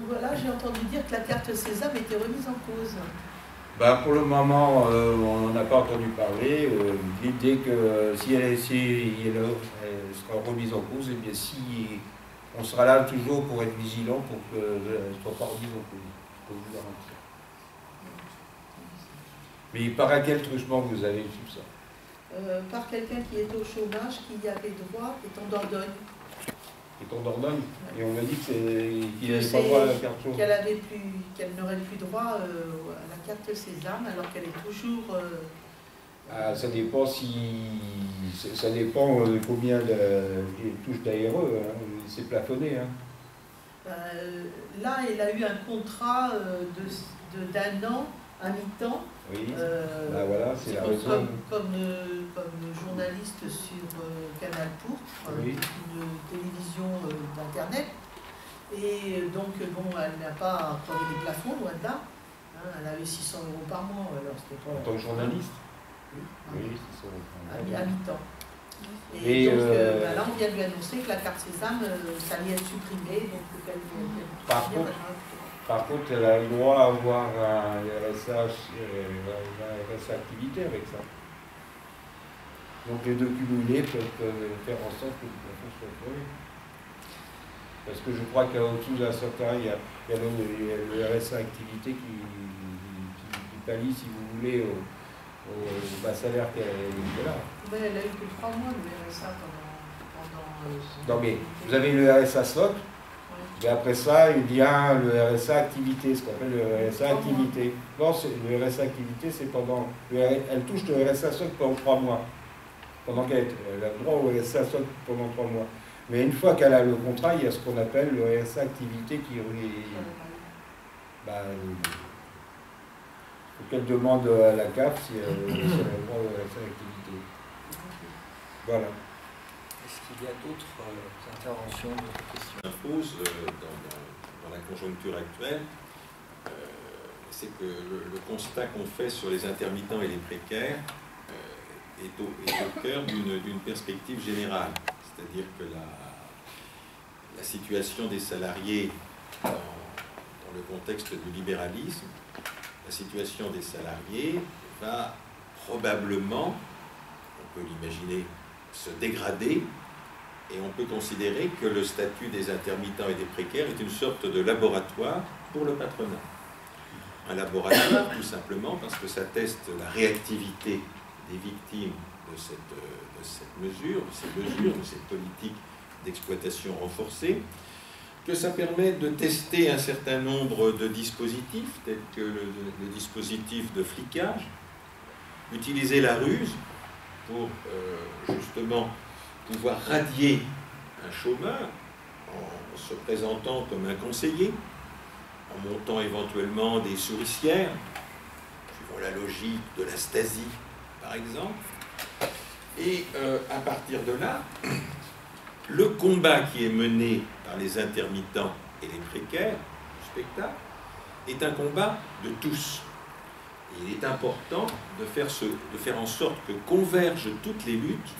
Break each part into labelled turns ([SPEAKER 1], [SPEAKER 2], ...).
[SPEAKER 1] voilà, j'ai entendu dire que la carte Sésame était remise en cause.
[SPEAKER 2] Ben, pour le moment, on n'en a pas entendu parler. L'idée que si elle sera remise en cause, et bien si on sera là toujours pour être vigilant pour qu'elle ne soit pas remise en cause. Je peux vous garantir. Mais par quel truchement vous avez su ça?
[SPEAKER 1] Par quelqu'un qui est au chômage, qui y avait droit, qui est en Dordogne.
[SPEAKER 2] Qui est en Dordogne. Et on m'a dit qu'il n'avait pas droit à la carte chaude.
[SPEAKER 1] Qu'elle n'aurait plus droit à la carte Sésame, alors qu'elle est toujours...
[SPEAKER 2] Ça dépend ça dépend combien de touches d'ARE, hein. C'est plafonné. Hein.
[SPEAKER 1] Là, elle a eu un contrat d'un an à mi-temps.
[SPEAKER 2] Oui, voilà, c'est la raison.
[SPEAKER 1] Comme journaliste sur Canal Pourpre,
[SPEAKER 2] oui.
[SPEAKER 1] Une télévision d'Internet. Et donc, bon, elle n'a pas crevé les plafonds, loin de là. Hein, elle avait 600 € par mois. Alors pas...
[SPEAKER 2] En tant que journaliste?
[SPEAKER 1] Oui, à mi-temps.
[SPEAKER 2] Et
[SPEAKER 1] donc, là, on vient de lui annoncer que la carte Sésame, ça allait être supprimé. Donc,
[SPEAKER 2] par contre, elle a le droit à avoir un RSA activité avec ça. Donc les deux cumulés peuvent faire en sorte que le plafond soit crevé. Parce que je crois qu'au-dessous d'un certain, il y a le RSA activité qui pallie, si vous voulez, au bas salaire qu'elle a.
[SPEAKER 1] Ben, elle a eu que 3 mois le RSA pendant
[SPEAKER 2] non mais vous avez le RSA SOC. Et après ça, il y a le RSA activité, ce qu'on appelle le RSA activité. Non, le RSA activité, c'est pendant... Elle touche le RSA SOC pendant 3 mois. Pendant qu'elle a le droit au RSA SOC pendant 3 mois. Mais une fois qu'elle a le contrat, il y a ce qu'on appelle le RSA activité qui... il faut qu'elle demande à la CAF si elle a le droit au RSA activité. Voilà.
[SPEAKER 3] Est-ce qu'il y a d'autres interventions, d'autres questions?
[SPEAKER 4] Impose dans la conjoncture actuelle, c'est que le constat qu'on fait sur les intermittents et les précaires est au cœur d'une perspective générale. C'est-à-dire que la situation des salariés dans le contexte du libéralisme, la situation des salariés va probablement, on peut l'imaginer, se dégrader, et on peut considérer que le statut des intermittents et des précaires est une sorte de laboratoire pour le patronat. Un laboratoire, tout simplement, parce que ça teste la réactivité des victimes de cette mesure, de cette politique d'exploitation renforcée, que ça permet de tester un certain nombre de dispositifs, tels que le dispositif de flicage, utiliser la ruse pour justement pouvoir radier un chômeur en se présentant comme un conseiller, en montant éventuellement des souricières, suivant la logique de la Stasi, par exemple. Et à partir de là, le combat qui est mené par les intermittents et les précaires du spectacle est un combat de tous. Et il est important de faire en sorte que convergent toutes les luttes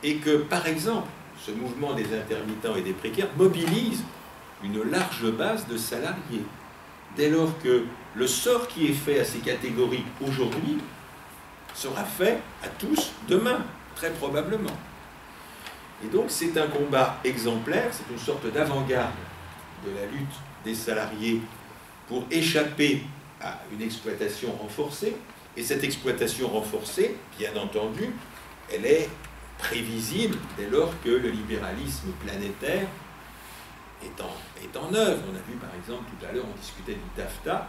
[SPEAKER 4] et que, par exemple, ce mouvement des intermittents et des précaires mobilise une large base de salariés. Dès lors que le sort qui est fait à ces catégories aujourd'hui sera fait à tous demain, très probablement. Et donc c'est un combat exemplaire, c'est une sorte d'avant-garde de la lutte des salariés pour échapper à une exploitation renforcée. Et cette exploitation renforcée, bien entendu, elle est prévisible dès lors que le libéralisme planétaire est en œuvre. On a vu par exemple tout à l'heure, on discutait du TAFTA,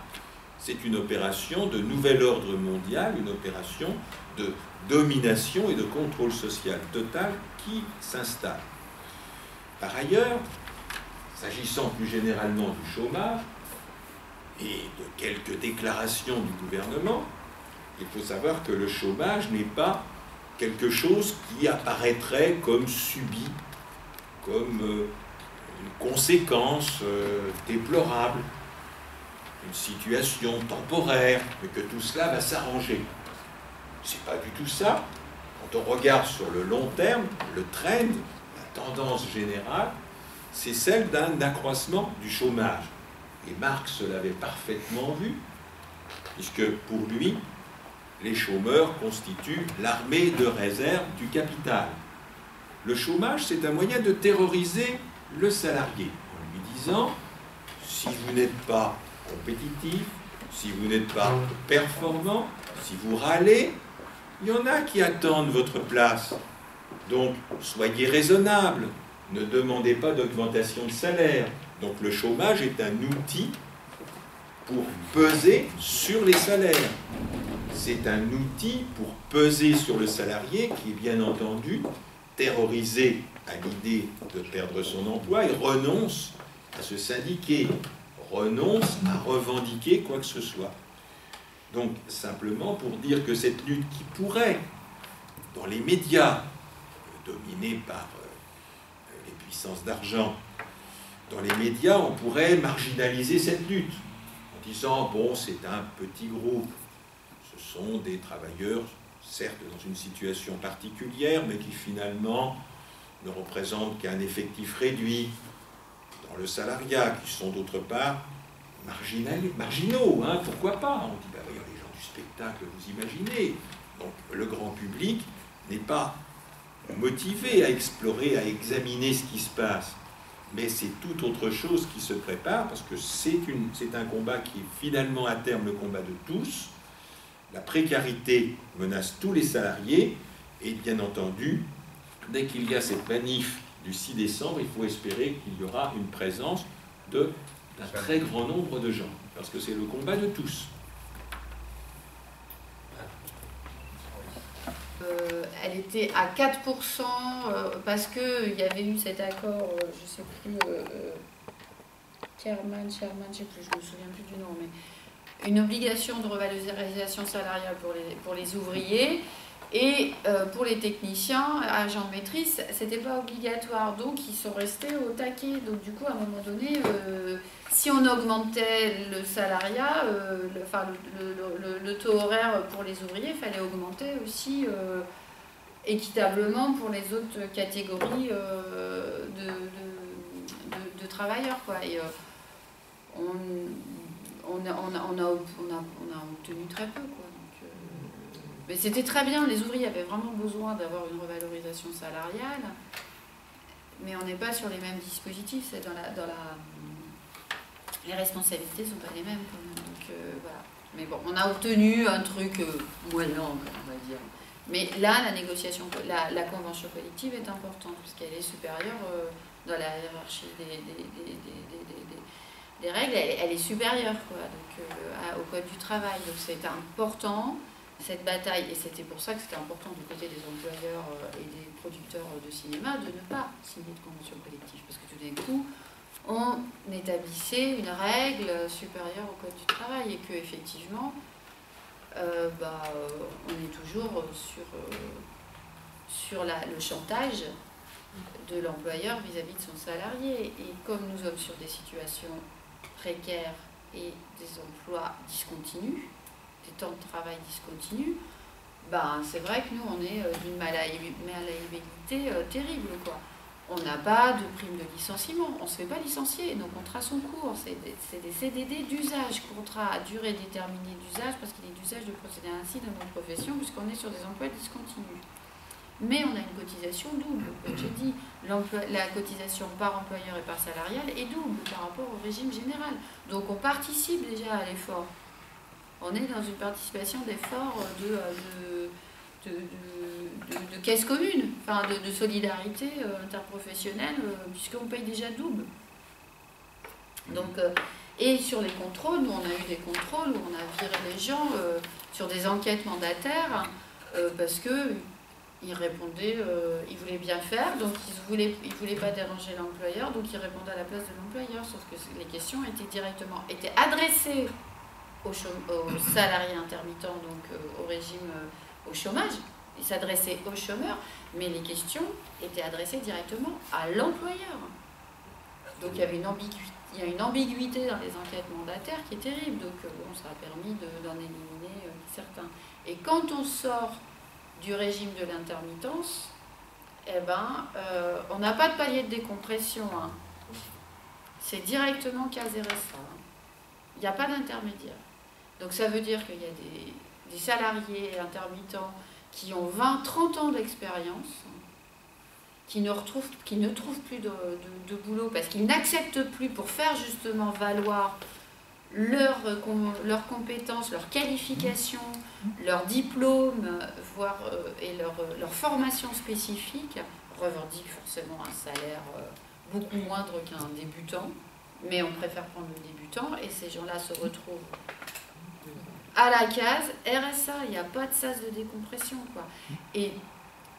[SPEAKER 4] c'est une opération de nouvel ordre mondial, une opération de domination et de contrôle social total qui s'installe. Par ailleurs, s'agissant plus généralement du chômage et de quelques déclarations du gouvernement, il faut savoir que le chômage n'est pas quelque chose qui apparaîtrait comme subi, comme une conséquence déplorable, une situation temporaire, mais que tout cela va s'arranger. C'est pas du tout ça. Quand on regarde sur le long terme, le trend, la tendance générale, c'est celle d'un accroissement du chômage. Et Marx l'avait parfaitement vu, puisque pour lui, les chômeurs constituent l'armée de réserve du capital. Le chômage, c'est un moyen de terroriser le salarié, en lui disant, si vous n'êtes pas compétitif, si vous n'êtes pas performant, si vous râlez, il y en a qui attendent votre place. Donc, soyez raisonnable, ne demandez pas d'augmentation de salaire. Donc, le chômage est un outil pour peser sur les salaires. C'est un outil pour peser sur le salarié qui est bien entendu terrorisé à l'idée de perdre son emploi et renonce à se syndiquer, renonce à revendiquer quoi que ce soit. Donc, simplement pour dire que cette lutte qui pourrait, dans les médias, dominés par les puissances d'argent, dans les médias, on pourrait marginaliser cette lutte en disant, bon, c'est un petit groupe, ce sont des travailleurs, certes dans une situation particulière, mais qui finalement ne représentent qu'un effectif réduit dans le salariat, qui sont d'autre part marginaux, hein, pourquoi pas? On dit, bah oui, les gens du spectacle, vous imaginez. Donc le grand public n'est pas motivé à explorer, à examiner ce qui se passe. Mais c'est tout autre chose qui se prépare, parce que c'est un combat qui est finalement à terme le combat de tous. La précarité menace tous les salariés, et bien entendu, dès qu'il y a cette manif du 6 décembre, il faut espérer qu'il y aura une présence d'un très grand nombre de gens, parce que c'est le combat de tous.
[SPEAKER 5] Elle était à 4% parce qu'il y avait eu cet accord, je ne sais plus, Chairman, je ne sais plus, je me souviens plus du nom, mais une obligation de revalorisation salariale pour les ouvriers, et pour les techniciens, agents de maîtrise, c'était pas obligatoire, donc ils sont restés au taquet. Donc du coup, à un moment donné, si on augmentait le salariat, le taux horaire pour les ouvriers, il fallait augmenter aussi équitablement pour les autres catégories de travailleurs, quoi. Et on a obtenu très peu, quoi. Mais c'était très bien, les ouvriers avaient vraiment besoin d'avoir une revalorisation salariale, mais on n'est pas sur les mêmes dispositifs, c'est les responsabilités ne sont pas les mêmes quand même, donc voilà. Mais bon, on a obtenu un truc moyen, on va dire. Mais là, la négociation, la convention collective est importante, puisqu'elle est supérieure dans la hiérarchie des règles, elle est supérieure, quoi, donc, au code du travail, donc c'est important. Cette bataille, et c'était pour ça que c'était important du côté des employeurs et des producteurs de cinéma de ne pas signer de convention collective, parce que tout d'un coup, on établissait une règle supérieure au code du travail, et que effectivement, on est toujours sur le chantage de l'employeur vis-à-vis de son salarié. Et comme nous sommes sur des situations précaires et des emplois discontinus, des temps de travail discontinus, c'est vrai que nous, on est d'une malléabilité terrible, quoi. On n'a pas de prime de licenciement, on ne se fait pas licencier, nos contrats sont courts, c'est des CDD d'usage, contrat à durée déterminée d'usage, parce qu'il est d'usage de procéder ainsi dans notre profession, puisqu'on est sur des emplois discontinus. Mais on a une cotisation double, comme j'ai dit, la cotisation par employeur et par salarial est double par rapport au régime général. Donc on participe déjà à l'effort. On est dans une participation d'efforts de caisse commune, enfin de solidarité interprofessionnelle, puisqu'on paye déjà double. Donc, et sur les contrôles, nous on a eu des contrôles où on a viré les gens sur des enquêtes mandataires parce qu'ils répondaient, ils voulaient bien faire, donc ils voulaient pas déranger l'employeur, donc ils répondaient à la place de l'employeur, sauf que les questions étaient adressées aux salariés intermittents, donc au régime, au chômage. Ils s'adressaient aux chômeurs, mais les questions étaient adressées directement à l'employeur. Donc il y avait une ambiguïté dans les enquêtes mandataires qui est terrible. Donc ça a permis d'en éliminer certains. Et quand on sort du régime de l'intermittence, on n'a pas de palier de décompression. Hein. C'est directement cas RSA. Il n'y a pas d'intermédiaire. Donc ça veut dire qu'il y a des salariés intermittents qui ont 20-30 ans d'expérience, qui ne trouvent plus de boulot parce qu'ils n'acceptent plus pour faire justement valoir leurs compétences, leurs qualifications, leurs diplômes, voire et leur formation spécifique, revendiquent forcément un salaire beaucoup moindre qu'un débutant, mais on préfère prendre le débutant, et ces gens-là se retrouvent à la case RSA, il n'y a pas de sas de décompression, quoi. Et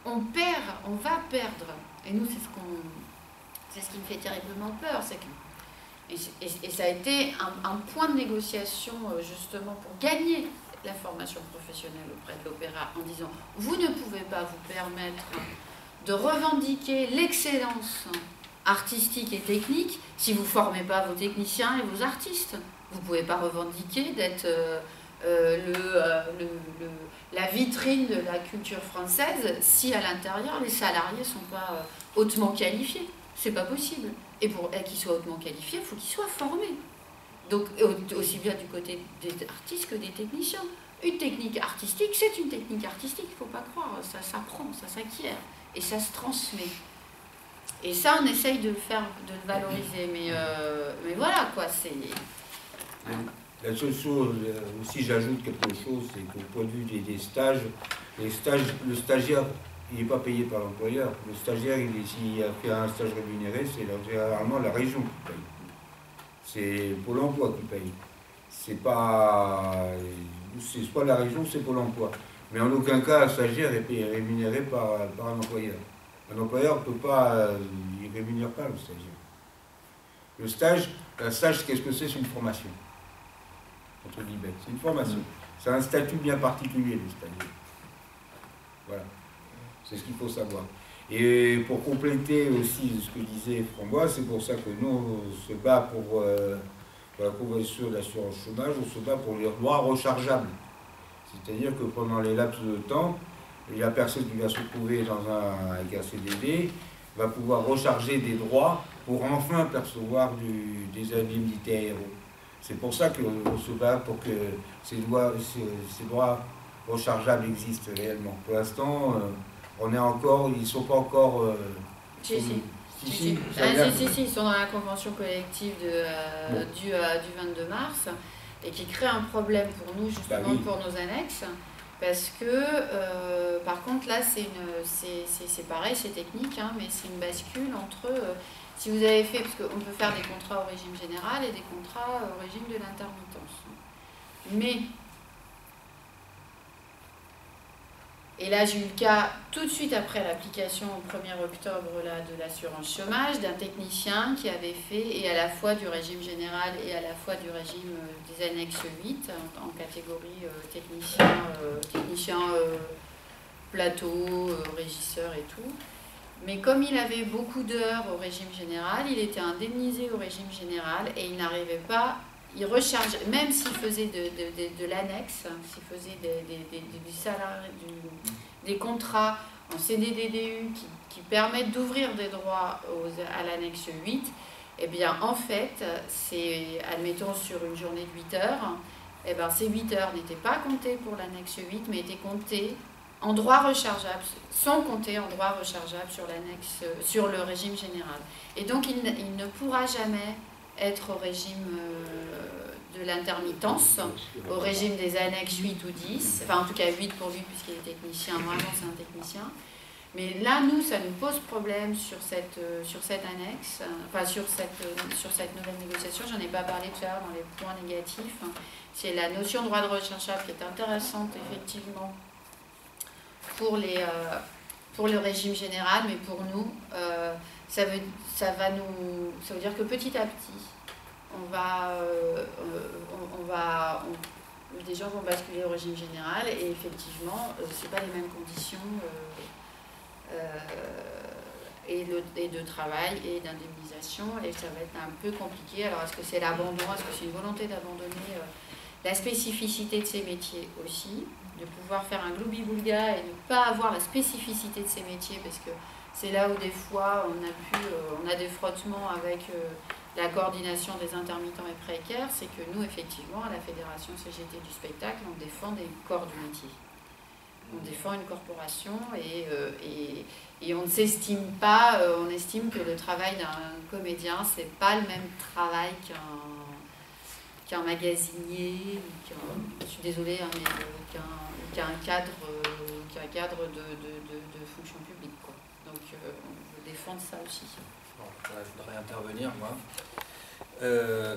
[SPEAKER 5] on va perdre, et nous c'est ce qui me fait terriblement peur, c'est que et ça a été un point de négociation justement pour gagner la formation professionnelle auprès de l'Opéra, en disant vous ne pouvez pas vous permettre de revendiquer l'excellence artistique et technique si vous ne formez pas vos techniciens et vos artistes. Vous ne pouvez pas revendiquer d'être la vitrine de la culture française si à l'intérieur les salariés ne sont pas hautement qualifiés. C'est pas possible. Et pour qu'ils soient hautement qualifiés, il faut qu'ils soient formés. Donc aussi bien du côté des artistes que des techniciens. Une technique artistique, c'est une technique artistique, il ne faut pas croire, ça s'apprend, ça s'acquiert et ça se transmet. Et ça, on essaye de le valoriser, mais voilà quoi, c'est.
[SPEAKER 2] La seule chose, aussi j'ajoute quelque chose, c'est qu'au point de vue des stages, le stagiaire, il n'est pas payé par l'employeur. Le stagiaire, s'il a fait un stage rémunéré, c'est généralement la région qui paye. C'est Pôle emploi qui paye. C'est soit la région, c'est Pôle emploi. Mais en aucun cas, un stagiaire est rémunéré par un employeur. Un employeur ne peut pas, il ne rémunère pas le stagiaire. Un stage, qu'est-ce que c'est? C'est une formation. Entre guillemets, c'est une formation. C'est un statut bien particulier, le stagiaire. Voilà. C'est ce qu'il faut savoir. Et pour compléter aussi ce que disait Framboise, c'est pour ça que nous, on se bat pour la convention d'assurance chômage, on se bat pour les droits rechargeables. C'est-à-dire que pendant les laps de temps, la personne qui va se trouver avec un CDD va pouvoir recharger des droits pour enfin percevoir des indemnités aéros. C'est pour ça qu'on se bat pour que ces droits rechargeables existent réellement. Pour l'instant, ils ne sont pas encore...
[SPEAKER 5] Si, ils sont dans la convention collective du 22 mars et qui crée un problème pour nous, justement, pour nos annexes. Parce que, par contre, là, c'est pareil, c'est technique, hein, mais c'est une bascule entre... si vous avez fait, parce qu'on peut faire des contrats au régime général et des contrats au régime de l'intermittence. Mais... Et là, j'ai eu le cas tout de suite après l'application au 1er octobre là, de l'assurance chômage d'un technicien qui avait fait, et à la fois du régime général et à la fois du régime des annexes 8, en catégorie technicien plateau, régisseur et tout. Mais comme il avait beaucoup d'heures au régime général, il était indemnisé au régime général et il n'arrivait pas... Il recharge, même s'il faisait de l'annexe, s'il faisait des contrats en CDD-DU qui permettent d'ouvrir des droits à l'annexe 8, eh bien en fait, c'est, admettons sur une journée de 8 heures, eh bien, ces 8 heures n'étaient pas comptées pour l'annexe 8, mais étaient comptées en droits rechargeables, sont comptées en droits rechargeables sur le régime général. Et donc il ne pourra jamais être au régime de l'intermittence, au régime des annexes 8 ou 10, enfin en tout cas 8 pour lui puisqu'il est technicien, vraiment c'est un technicien. Mais là, nous, ça nous pose problème sur cette annexe, enfin sur cette nouvelle négociation. J'en ai pas parlé tout à l'heure dans les points négatifs. C'est la notion de droit de rechargeable qui est intéressante effectivement pour le régime général, mais pour nous, ça veut dire que petit à petit, des gens vont basculer au régime général et effectivement, c'est pas les mêmes conditions et de travail et d'indemnisation et ça va être un peu compliqué. Alors est-ce que c'est l'abandon, est-ce que c'est une volonté d'abandonner la spécificité de ces métiers aussi, de pouvoir faire un gloubi-boulga et ne pas avoir la spécificité de ces métiers parce que c'est là où des fois on a des frottements avec la coordination des intermittents et précaires, c'est que nous, effectivement, à la Fédération CGT du spectacle, on défend des corps du métier. On défend une corporation et on ne s'estime pas, on estime que le travail d'un comédien, c'est pas le même travail qu'un magasinier, je suis désolée, hein, mais qu'un cadre de fonction publique, quoi. Donc on veut défendre ça aussi.
[SPEAKER 3] Bon, je voudrais intervenir, moi.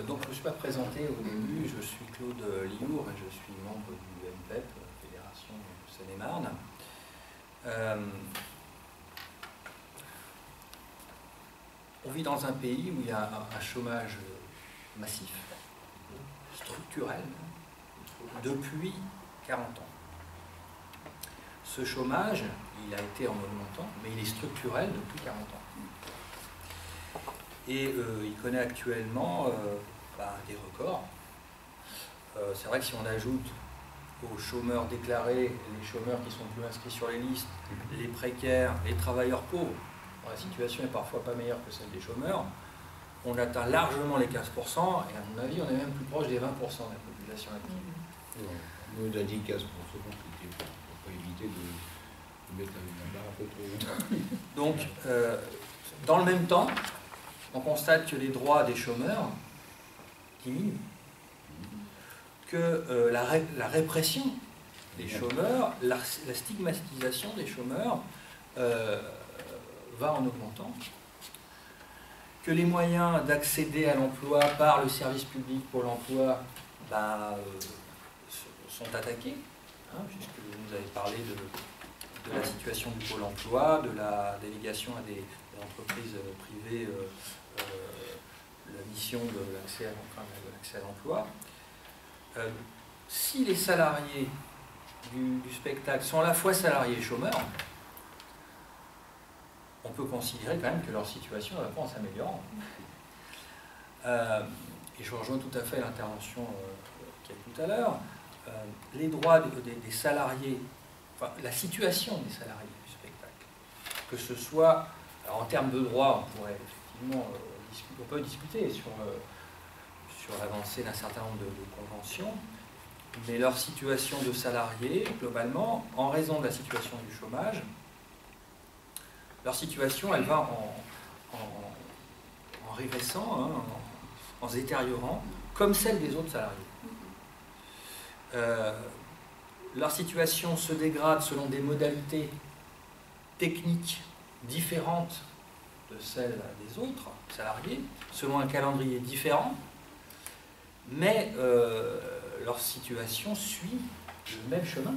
[SPEAKER 3] Donc je ne me suis pas présenté au début, je suis Claude Liour et je suis membre du MPEP, Fédération Seine-et-Marne. On vit dans un pays où il y a un chômage massif, structurel, depuis 40 ans. Ce chômage, il a été en augmentant, mais il est structurel depuis 40 ans. Et il connaît actuellement des records. C'est vrai que si on ajoute aux chômeurs déclarés, les chômeurs qui sont plus inscrits sur les listes, les précaires, les travailleurs pauvres, dont la situation est parfois pas meilleure que celle des chômeurs, on atteint largement les 15%, et à mon avis, on est même plus proche des 20% de la population active.
[SPEAKER 2] Nous, on a dit 15%, c'était pour pas éviter de mettre la barre un peu trop haute.
[SPEAKER 3] Donc, dans le même temps, on constate que les droits des chômeurs diminuent, que la répression des chômeurs, la stigmatisation des chômeurs va en augmentant, que les moyens d'accéder à l'emploi par le service public pour l'emploi sont attaqués, hein, puisque vous avez parlé de la situation du pôle emploi, de la délégation à des entreprises privées, la mission de l'accès à l'emploi. Si les salariés du spectacle sont à la fois salariés et chômeurs, on peut considérer quand même que leur situation va pas en s'améliorant. Et je rejoins tout à fait l'intervention qu'il y a eu tout à l'heure. Les droits des salariés, enfin la situation des salariés du spectacle, que ce soit, alors en termes de droits, on pourrait effectivement on peut discuter sur l'avancée d'un certain nombre de conventions, mais leur situation de salariés, globalement, en raison de la situation du chômage, leur situation, elle va en régressant, hein, en se détériorant, comme celle des autres salariés. Leur situation se dégrade selon des modalités techniques différentes de celles des autres salariés, selon un calendrier différent, mais leur situation suit le même chemin.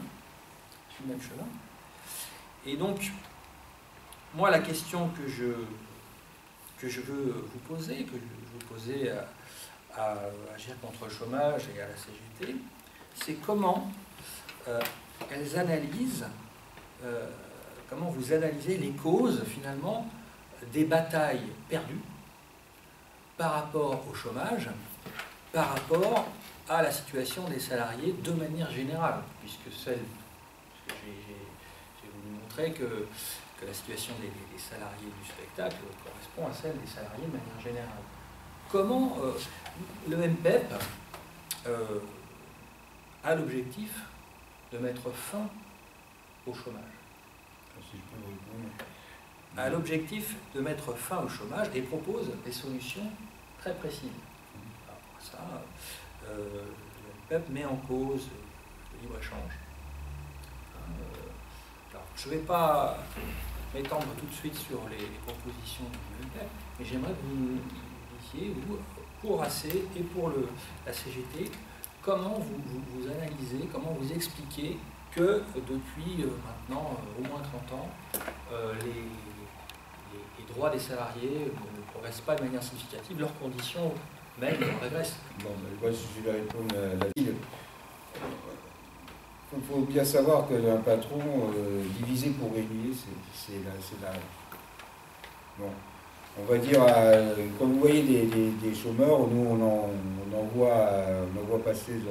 [SPEAKER 3] Et donc, moi, la question que je veux vous poser, que je veux poser à Agir contre le chômage et à la CGT, c'est comment elles analysent, comment vous analysez les causes, finalement, des batailles perdues par rapport au chômage, par rapport à la situation des salariés de manière générale, puisque j'ai voulu montrer que la situation des salariés du spectacle correspond à celle des salariés de manière générale. Comment le MPEP a l'objectif de mettre fin au chômage?
[SPEAKER 2] Si je peux répondre.
[SPEAKER 3] A l'objectif de mettre fin au chômage et propose des solutions très précises. Alors, ça, le MPEP met en cause le libre-échange. Je ne vais pas m'étendre tout de suite sur les propositions du MPEP, mais j'aimerais que vous disiez, vous, pour AC et pour la CGT, comment vous analysez, comment vous expliquez que depuis maintenant au moins 30 ans, les droits des salariés ne progressent pas de manière significative, leurs conditions même régressent.
[SPEAKER 2] Bon, moi, je vais répondre à la ville. Il faut bien savoir qu'un patron, divisé pour régner, c'est la... Bon, on va dire, quand vous voyez des chômeurs, nous on en voit passer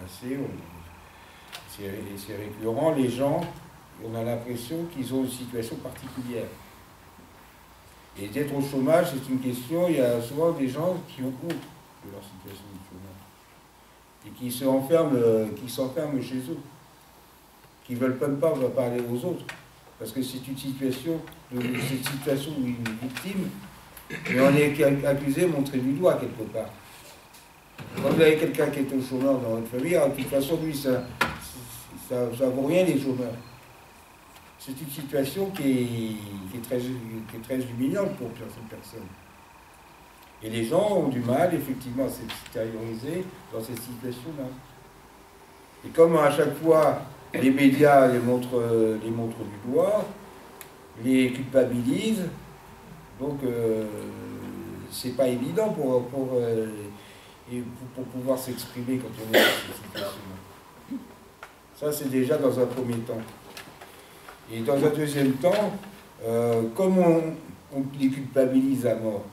[SPEAKER 2] assez, c'est récurrent, les gens, on a l'impression qu'ils ont une situation particulière. Et d'être au chômage, c'est une question, il y a souvent des gens qui ont honte de leur situation de chômage. Et qui s'enferment chez eux. Qui ne veulent même pas parler aux autres. Parce que c'est une situation où une victime, mais on est accusé, montré du doigt quelque part. Quand vous avez quelqu'un qui est au chômeur dans votre famille, de toute façon, lui, ça vaut rien les chômeurs. C'est une situation qui est très humiliante pour certaines personnes. Et les gens ont du mal, effectivement, à s'extérioriser dans cette situation-là. Et comme à chaque fois, les médias les montrent du doigt, les culpabilisent, donc c'est pas évident pour pouvoir s'exprimer quand on est dans cette situation-là. Ça, c'est déjà dans un premier temps. Et dans un deuxième temps, comme on les culpabilise à mort,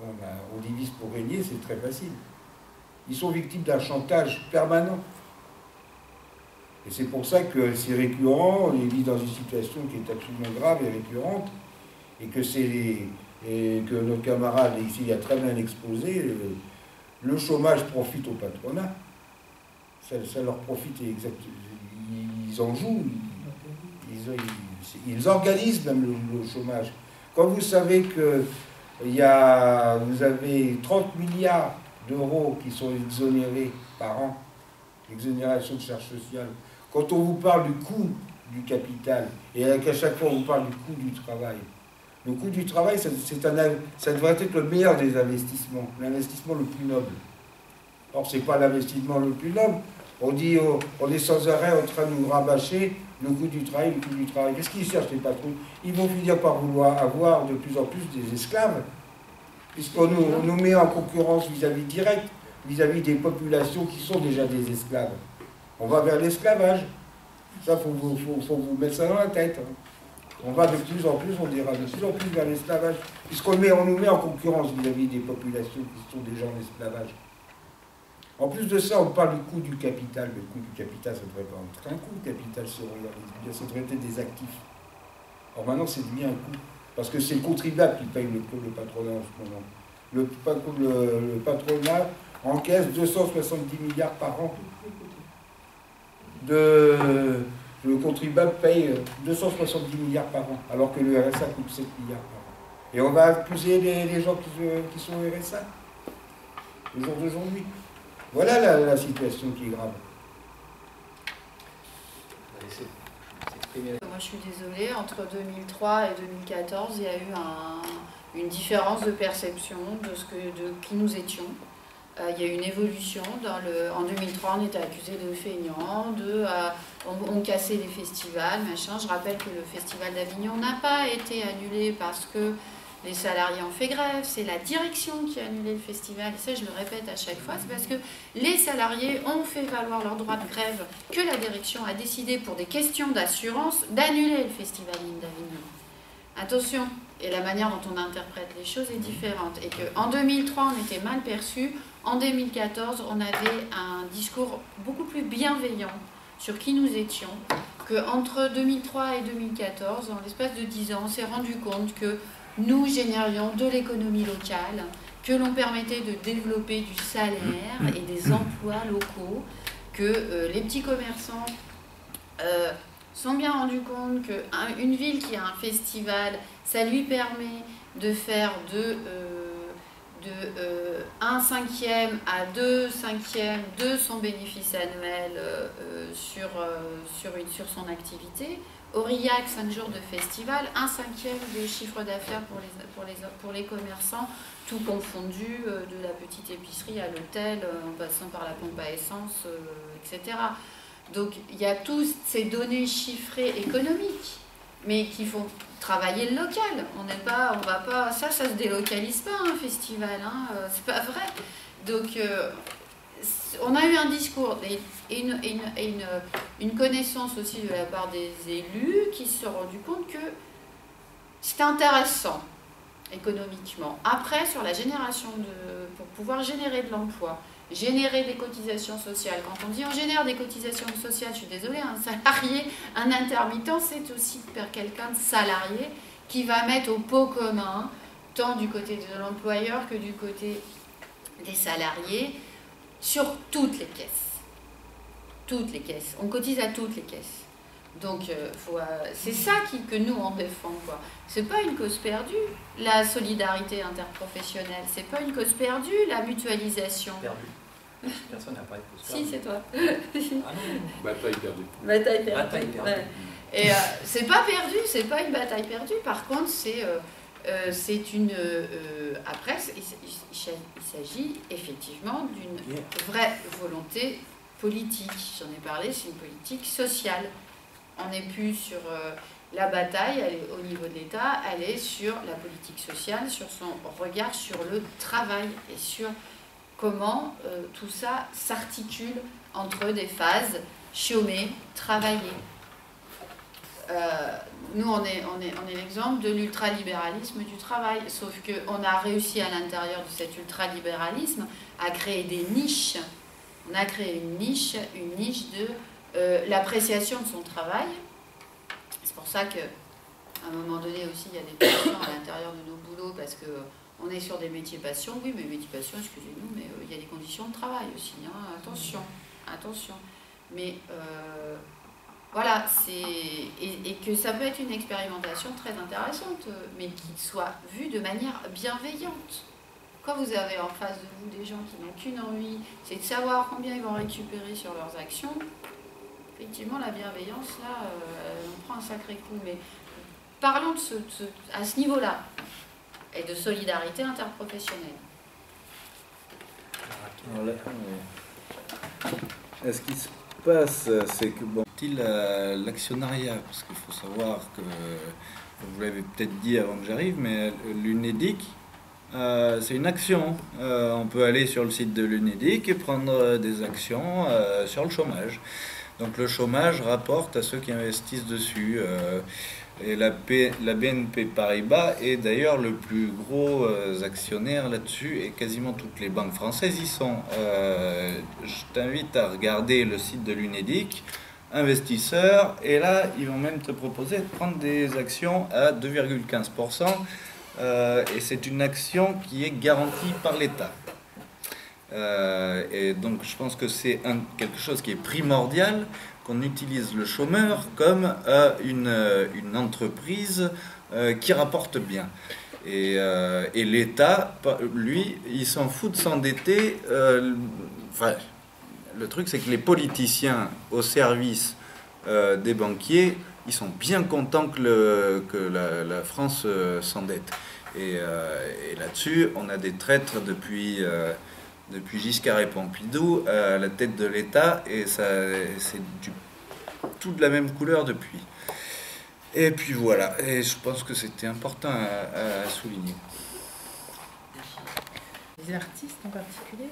[SPEAKER 2] on divise pour régner, c'est très facile. Ils sont victimes d'un chantage permanent. Et c'est pour ça que c'est récurrent, on vit dans une situation qui est absolument grave et récurrente, et que nos camarades ici a très bien exposé, le chômage profite au patronat. Ça leur profite exactement. Ils en jouent, ils organisent même le chômage. Quand vous savez que vous avez 30 milliards d'euros qui sont exonérés par an, exonération de charges sociales, quand on vous parle du coût du capital, et qu'à chaque fois on vous parle du coût du travail, le coût du travail, ça devrait être le meilleur des investissements, l'investissement le plus noble. Or, ce n'est pas l'investissement le plus noble. On est sans arrêt en train de nous rabâcher le coût du travail, le coût du travail. Qu'est-ce qu'ils cherchent les patrons? Ils vont finir par vouloir avoir de plus en plus des esclaves, puisqu'on nous met en concurrence vis-à-vis direct, vis-à-vis des populations qui sont déjà des esclaves. On va vers l'esclavage. Ça, faut vous mettre ça dans la tête. On va de plus en plus, on dira de plus en plus vers l'esclavage, puisqu'on nous met en concurrence vis-à-vis des populations qui sont déjà en esclavage. En plus de ça, on parle du coût du capital. Le coût du capital, ça devrait pas être un coût. Le capital, ça devrait être des actifs. Or maintenant, c'est devenu un coût. Parce que c'est le contribuable qui paye le patronat en ce moment. Le patronat encaisse 270 milliards par an. Le contribuable paye 270 milliards par an, alors que le RSA coûte 7 milliards par an. Et on va accuser les gens qui sont au RSA, le jour d'aujourd'hui. Voilà la situation qui est grave.
[SPEAKER 5] Moi je suis désolée, entre 2003 et 2014, il y a eu une différence de perception de qui nous étions. Il y a eu une évolution. En 2003, on était accusés de feignants, on cassait les festivals, machin. Je rappelle que le festival d'Avignon n'a pas été annulé parce que les salariés ont fait grève, c'est la direction qui a annulé le festival, et ça je le répète à chaque fois, c'est parce que les salariés ont fait valoir leur droit de grève, que la direction a décidé pour des questions d'assurance d'annuler le festival d'Avignon. Attention, et la manière dont on interprète les choses est différente, et qu'en 2003 on était mal perçu, en 2014 on avait un discours beaucoup plus bienveillant sur qui nous étions, qu'entre 2003 et 2014, en l'espace de 10 ans, on s'est rendu compte que nous générions de l'économie locale, que l'on permettait de développer du salaire et des emplois locaux, que les petits commerçants sont bien rendus compte qu'une ville qui a un festival, ça lui permet de faire de 1/5 à 2/5 de son bénéfice annuel sur son activité. Aurillac, 5 jours de festival, 1/5 de chiffre d'affaires pour les commerçants, tout confondu, de la petite épicerie à l'hôtel, en passant par la pompe à essence, etc. Donc il y a toutes ces données chiffrées économiques, mais qui font travailler le local. On va pas, ça se délocalise pas un festival, hein, c'est pas vrai. Donc on a eu un discours et une connaissance aussi de la part des élus qui se sont rendus compte que c'était intéressant économiquement. Après, sur la génération pour pouvoir générer de l'emploi, générer des cotisations sociales. Quand on dit on génère des cotisations sociales, je suis désolée, un salarié, un intermittent, c'est aussi quelqu'un de salarié qui va mettre au pot commun, tant du côté de l'employeur que du côté des salariés, sur toutes les caisses. Toutes les caisses. On cotise à toutes les caisses. Donc, c'est ça que nous, on défend, quoi. C'est pas une cause perdue, la solidarité interprofessionnelle. C'est pas une cause perdue, la mutualisation.
[SPEAKER 3] Perdue. Personne n'a pas de cause perdue.
[SPEAKER 5] Si, c'est toi.
[SPEAKER 3] Ah non.
[SPEAKER 4] Bataille perdue.
[SPEAKER 5] Bataille perdue.
[SPEAKER 3] Bataille perdue.
[SPEAKER 5] Ouais. Et c'est pas perdu, c'est pas une bataille perdue. Par contre, c'est une... après, il s'agit effectivement d'une vraie volonté politique. J'en ai parlé, c'est une politique sociale. On n'est plus sur la bataille, elle est au niveau de l'État, elle est sur la politique sociale, sur son regard sur le travail et sur comment tout ça s'articule entre des phases chômer, travailler. Nous, on est l'exemple de l'ultralibéralisme du travail, sauf qu'on a réussi à l'intérieur de cet ultralibéralisme à créer des niches. On a créé une niche de l'appréciation de son travail. C'est pour ça qu'à un moment donné aussi, il y a des passions à l'intérieur de nos boulots, parce qu'on est sur des métiers passion. Oui, mais métiers passion, excusez-nous, mais il y a des conditions de travail aussi. Hein. Attention, attention. Mais voilà, et que ça peut être une expérimentation très intéressante, mais qui soit vue de manière bienveillante. Quand vous avez en face de vous des gens qui n'ont qu'une envie, c'est de savoir combien ils vont récupérer sur leurs actions, effectivement, la bienveillance, là, on prend un sacré coup. Mais parlons à ce niveau-là, et de solidarité interprofessionnelle.
[SPEAKER 6] Ce qui se passe, c'est que, bon, l'actionnariat, parce qu'il faut savoir que, vous l'avez peut-être dit avant que j'arrive, mais l'UNEDIC, c'est une action. On peut aller sur le site de l'UNEDIC et prendre des actions sur le chômage. Donc le chômage rapporte à ceux qui investissent dessus. Et la BNP Paribas est d'ailleurs le plus gros actionnaire là-dessus, et quasiment toutes les banques françaises y sont. Je t'invite à regarder le site de l'UNEDIC, investisseurs, et là ils vont même te proposer de prendre des actions à 2,15%. Et c'est une action qui est garantie par l'État. Et donc je pense que c'est quelque chose qui est primordial, qu'on utilise le chômeur comme une entreprise qui rapporte bien. Et l'État, lui, il s'en fout de s'endetter. Enfin, le truc, c'est que les politiciens au service des banquiers, ils sont bien contents que la France s'endette. Et là-dessus, on a des traîtres depuis Giscard et Pompidou à la tête de l'État, et c'est tout de la même couleur depuis. Et puis voilà, et je pense que c'était important à souligner.
[SPEAKER 7] Les artistes en particulier,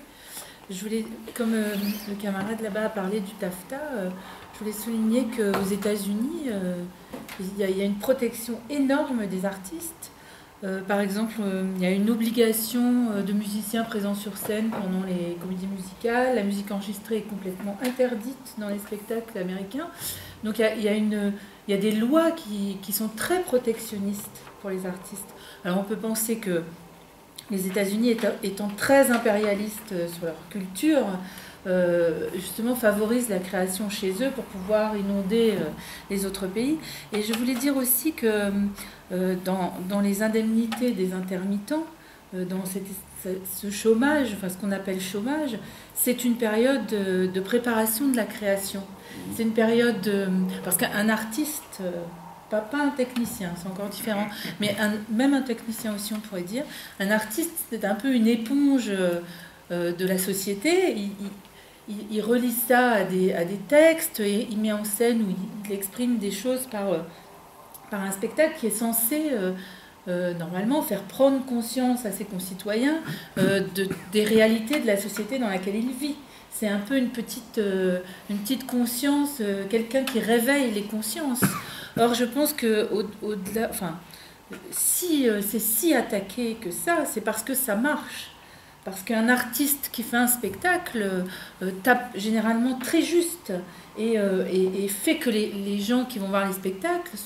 [SPEAKER 7] je voulais, comme le camarade là-bas a parlé du TAFTA, je voulais souligner qu'aux États-Unis, il y a une protection énorme des artistes. Par exemple, il y a une obligation de musiciens présents sur scène pendant les comédies musicales. La musique enregistrée est complètement interdite dans les spectacles américains. Donc il y a des lois qui sont très protectionnistes pour les artistes. Alors on peut penser que les États-Unis, étant très impérialistes sur leur culture, justement favorisent la création chez eux pour pouvoir inonder les autres pays. Et je voulais dire aussi que dans les indemnités des intermittents, dans ce chômage, enfin ce qu'on appelle chômage, c'est une période de préparation de la création. C'est une période parce qu'un artiste, pas un technicien, c'est encore différent, mais même un technicien aussi, on pourrait dire, un artiste, c'est un peu une éponge de la société. Il relie ça à des textes, et il met en scène ou il exprime des choses par un spectacle qui est censé normalement faire prendre conscience à ses concitoyens des réalités de la société dans laquelle il vit. C'est un peu une petite conscience, quelqu'un qui réveille les consciences. Or, je pense qu'au-delà, enfin, si c'est si attaqué que ça, c'est parce que ça marche. Parce qu'un artiste qui fait un spectacle tape généralement très juste et fait que les gens qui vont voir les spectacles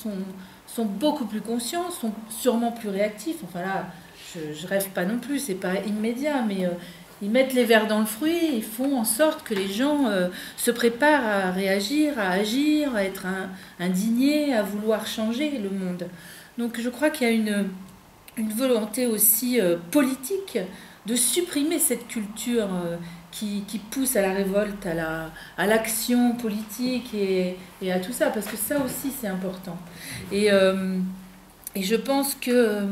[SPEAKER 7] sont beaucoup plus conscients, sont sûrement plus réactifs. Enfin là, je rêve pas non plus, c'est pas immédiat, mais ils mettent les vers dans le fruit, ils font en sorte que les gens se préparent à réagir, à agir, à être indignés, à vouloir changer le monde. Donc je crois qu'il y a une volonté aussi politique de supprimer cette culture qui pousse à la révolte, à l'action politique et à tout ça, parce que ça aussi c'est important. Et je pense que...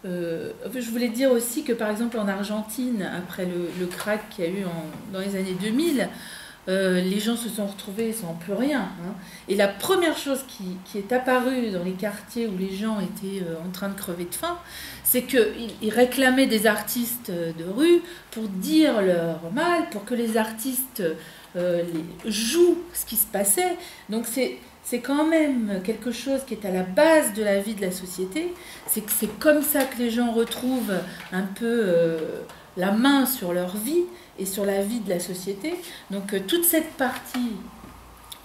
[SPEAKER 7] je voulais dire aussi que par exemple en Argentine, après le krach qu'il y a eu dans les années 2000, les gens se sont retrouvés sans plus rien. Hein. Et la première chose qui est apparue dans les quartiers où les gens étaient en train de crever de faim, c'est qu'ils réclamaient des artistes de rue pour dire leur mal, pour que les artistes jouent ce qui se passait. Donc c'est quand même quelque chose qui est à la base de la vie de la société. C'est comme ça que les gens retrouvent un peu la main sur leur vie et sur la vie de la société. Donc toute cette partie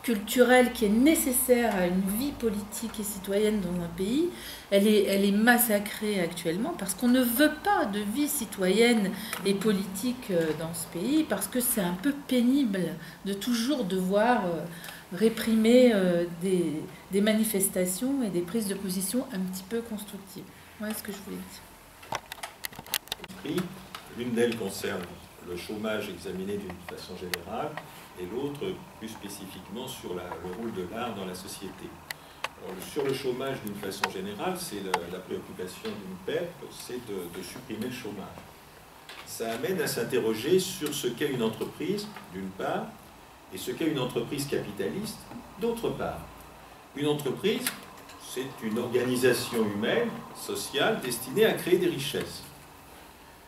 [SPEAKER 7] culturelle qui est nécessaire à une vie politique et citoyenne dans un pays, elle est massacrée actuellement parce qu'on ne veut pas de vie citoyenne et politique dans ce pays, parce que c'est un peu pénible de toujours devoir réprimer des manifestations et des prises de position un petit peu constructives. Voilà ce que je voulais dire.
[SPEAKER 4] L'une d'elles concerne le chômage examiné d'une façon générale et l'autre plus spécifiquement sur le rôle de l'art dans la société. Alors, sur le chômage d'une façon générale, c'est la préoccupation d'une PEP, c'est de supprimer le chômage. Ça amène à s'interroger sur ce qu'est une entreprise, d'une part, et ce qu'est une entreprise capitaliste, d'autre part. Une entreprise, c'est une organisation humaine, sociale, destinée à créer des richesses.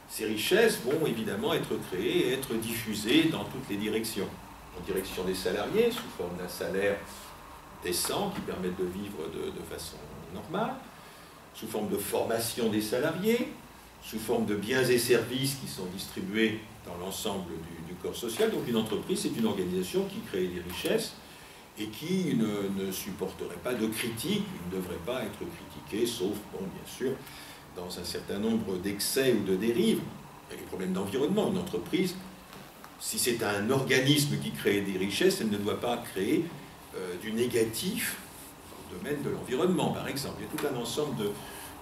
[SPEAKER 4] Ces richesses vont évidemment être créées et être diffusées dans toutes les directions. En direction des salariés, sous forme d'un salaire décent qui permette de vivre de façon normale, sous forme de formation des salariés, sous forme de biens et services qui sont distribués dans l'ensemble du corps social. Donc une entreprise, c'est une organisation qui crée des richesses et qui ne supporterait pas de critiques, ne devrait pas être critiquée, sauf, bon, bien sûr, dans un certain nombre d'excès ou de dérives. Il y a les problèmes d'environnement. Une entreprise, si c'est un organisme qui crée des richesses, elle ne doit pas créer du négatif dans le domaine de l'environnement, par exemple. Il y a tout un ensemble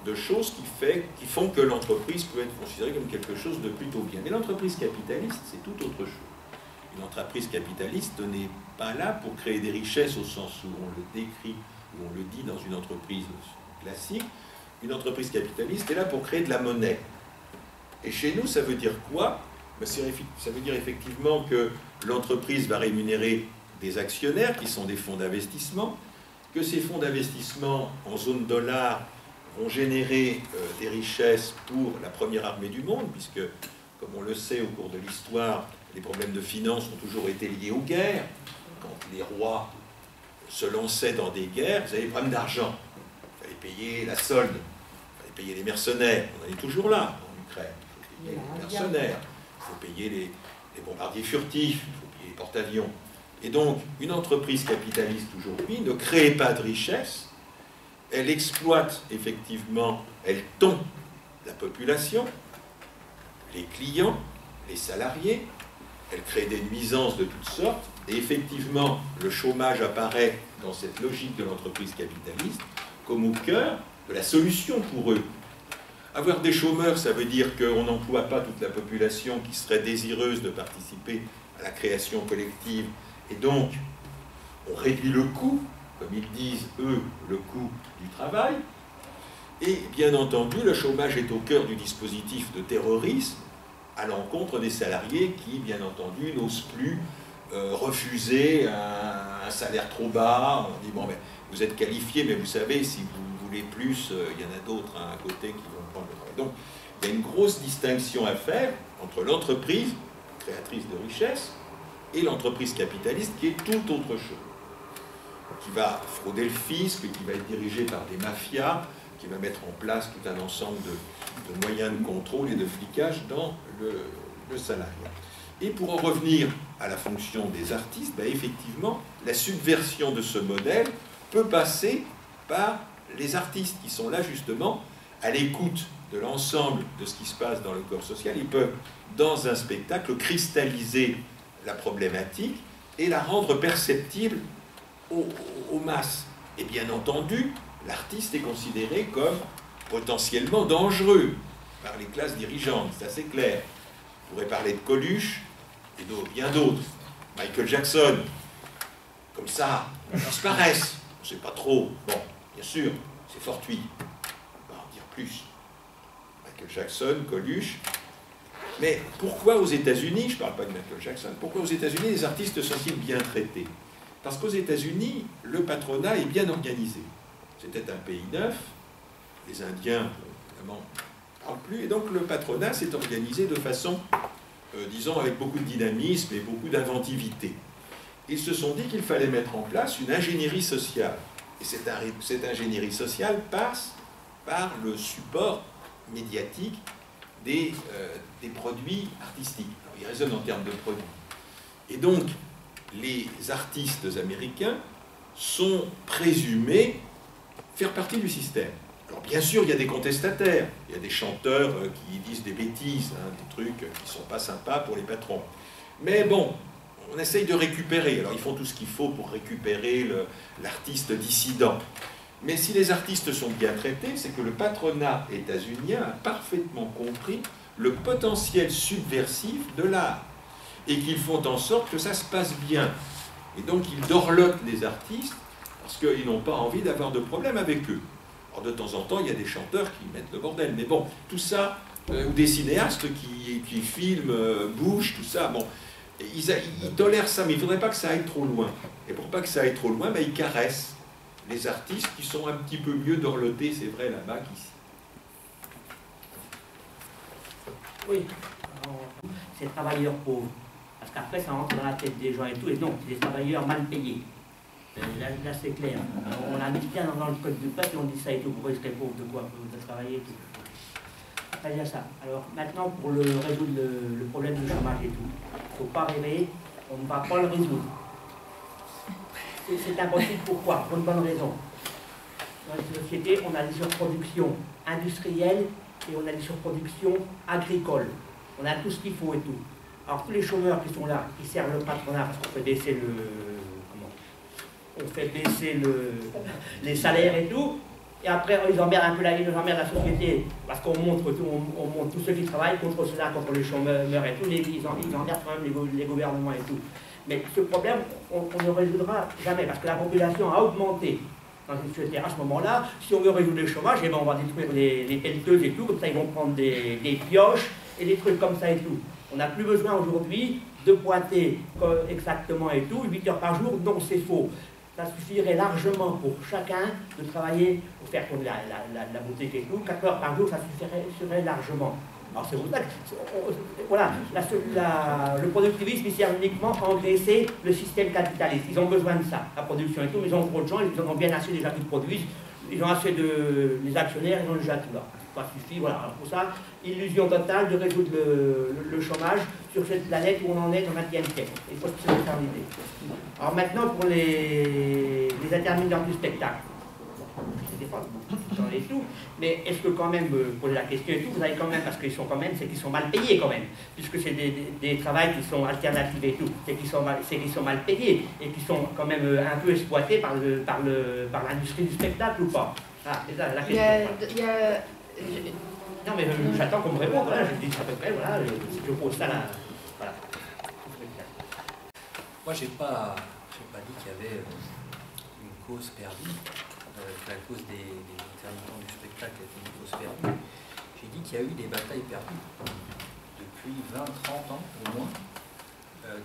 [SPEAKER 4] de choses qui font que l'entreprise peut être considérée comme quelque chose de plutôt bien. Mais l'entreprise capitaliste, c'est tout autre chose. Une entreprise capitaliste n'est pas là pour créer des richesses au sens où on le décrit, où on le dit dans une entreprise classique. Une entreprise capitaliste est là pour créer de la monnaie. Et chez nous, ça veut dire quoi? Ça veut dire effectivement que l'entreprise va rémunérer des actionnaires qui sont des fonds d'investissement, que ces fonds d'investissement en zone dollar vont générer des richesses pour la première armée du monde, puisque, comme on le sait au cours de l'histoire, les problèmes de finances ont toujours été liés aux guerres. Quand les rois se lançaient dans des guerres, ils avaient des problèmes d'argent. Il fallait payer la solde, il fallait payer les mercenaires. On en est toujours là en Ukraine. Il faut payer les mercenaires, il faut payer les bombardiers furtifs, il faut payer les porte-avions. Et donc, une entreprise capitaliste aujourd'hui ne crée pas de richesse, elle exploite effectivement, elle tond la population, les clients, les salariés, elle crée des nuisances de toutes sortes, et effectivement, le chômage apparaît dans cette logique de l'entreprise capitaliste comme au cœur de la solution pour eux. Avoir des chômeurs, ça veut dire qu'on n'emploie pas toute la population qui serait désireuse de participer à la création collective, et donc on réduit le coût, comme ils disent, eux, le coût du travail. Et bien entendu, le chômage est au cœur du dispositif de terrorisme à l'encontre des salariés qui, bien entendu, n'osent plus refuser un salaire trop bas. On dit, bon, ben, vous êtes qualifié, mais vous savez, si vous voulez plus, il y en a d'autres à côté qui vont prendre le travail. Donc, il y a une grosse distinction à faire entre l'entreprise, créatrice de richesse, et l'entreprise capitaliste, qui est tout autre chose, qui va frauder le fisc, qui va être dirigée par des mafias, qui va mettre en place tout un ensemble de moyens de contrôle et de flicage dans le salariat. Et pour en revenir à la fonction des artistes, ben effectivement, la subversion de ce modèle peut passer par les artistes qui sont là justement à l'écoute de l'ensemble de ce qui se passe dans le corps social, ils peuvent dans un spectacle cristalliser la problématique et la rendre perceptible aux masses. Et bien entendu, l'artiste est considéré comme potentiellement dangereux par les classes dirigeantes, c'est assez clair. On pourrait parler de Coluche et de bien d'autres. Michael Jackson, comme ça, ils disparaissent. On ne sait pas trop. Bon, bien sûr, c'est fortuit. On va en dire plus. Michael Jackson, Coluche. Mais pourquoi aux États-Unis, je ne parle pas de Michael Jackson, pourquoi aux États-Unis les artistes sont-ils bien traités? Parce qu'aux États-Unis, le patronat est bien organisé. C'était un pays neuf, les Indiens, évidemment, ne parlent plus, et donc le patronat s'est organisé de façon, disons, avec beaucoup de dynamisme et beaucoup d'inventivité. Ils se sont dit qu'il fallait mettre en place une ingénierie sociale. Et cette ingénierie sociale passe par le support médiatique des produits artistiques. Alors, ils raisonnent en termes de produits. Et donc, les artistes américains sont présumés faire partie du système. Alors bien sûr, il y a des contestataires, il y a des chanteurs qui disent des bêtises, hein, des trucs qui ne sont pas sympas pour les patrons. Mais bon, on essaye de récupérer. Alors ils font tout ce qu'il faut pour récupérer l'artiste dissident. Mais si les artistes sont bien traités, c'est que le patronat états-unien a parfaitement compris le potentiel subversif de l'art et qu'ils font en sorte que ça se passe bien. Et donc ils dorlotent les artistes parce qu'ils n'ont pas envie d'avoir de problème avec eux. Alors de temps en temps, il y a des chanteurs qui mettent le bordel. Mais bon, tout ça, ou des cinéastes qui filment, bougent, tout ça, bon, ils tolèrent ça, mais il ne faudrait pas que ça aille trop loin. Et pour pas que ça aille trop loin, ben, ils caressent les artistes qui sont un petit peu mieux dorlotés, c'est vrai, là-bas qu'ici.
[SPEAKER 8] Oui, c'est travailleurs pauvres. Parce qu'après, ça rentre dans la tête des gens et tout, et non, c'est des travailleurs mal payés. Là c'est clair. On a mis bien dans le code du peuple, on dit ça et tout, pourquoi ils seraient pauvres, de quoi, de travailler et tout. Très bien ça. Alors maintenant, pour résoudre le problème du chômage et tout, il ne faut pas rêver, on ne va pas le résoudre. C'est impossible, pourquoi? Pour une bonne raison. Dans la société, on a des surproductions industrielles et on a des surproductions agricoles. On a tout ce qu'il faut et tout. Alors tous les chômeurs qui sont là, qui servent le patronat, parce qu'on fait baisser les salaires et tout, et après ils emmerdent un peu la société, parce qu'on montre tous ceux qui travaillent contre cela, contre les chômeurs et tout, ils emmerdent quand même les gouvernements et tout. Mais ce problème, on ne résoudra jamais, parce que la population a augmenté dans cette société. À ce moment-là, si on veut résoudre le chômage, eh ben on va détruire les pelleteuses et tout, comme ça ils vont prendre des pioches et des trucs comme ça et tout. On n'a plus besoin aujourd'hui de pointer exactement et tout, 8 heures par jour, non, c'est faux. Ça suffirait largement pour chacun de travailler, pour faire comme la boutique et tout, 4 heures par jour, ça suffirait largement. Alors c'est pour ça que, voilà, le productivisme, il sert uniquement à engraisser le système capitaliste. Ils ont besoin de ça, la production et tout, mais ils ont trop de gens, ils en ont bien assez déjà qui produisent, ils ont assez les actionnaires, ils ont déjà tout là. Ça suffit, voilà. Alors pour ça, illusion totale de résoudre le chômage sur cette planète où on en est au XXe siècle. Il faut se faire l'idée. Alors maintenant, pour les intermineurs du spectacle, je sais pas, et tout, mais est-ce que quand même, poser la question et tout, vous avez quand même, parce qu'ils sont quand même, c'est qu'ils sont mal payés quand même, puisque c'est des travails qui sont alternatifs et tout, c'est qu'ils sont mal payés et qui sont quand même un peu exploités par l'industrie du spectacle ou pas. Ah, c'est ça la question. Non mais j'attends qu'on me réponde, voilà, je dis à peu près, voilà, je pose ça là. Voilà.
[SPEAKER 3] Moi j'ai pas dit qu'il y avait une cause perdue, que la cause des intermittents du spectacle était une cause perdue. J'ai dit qu'il y a eu des batailles perdues depuis 20-30 ans au moins,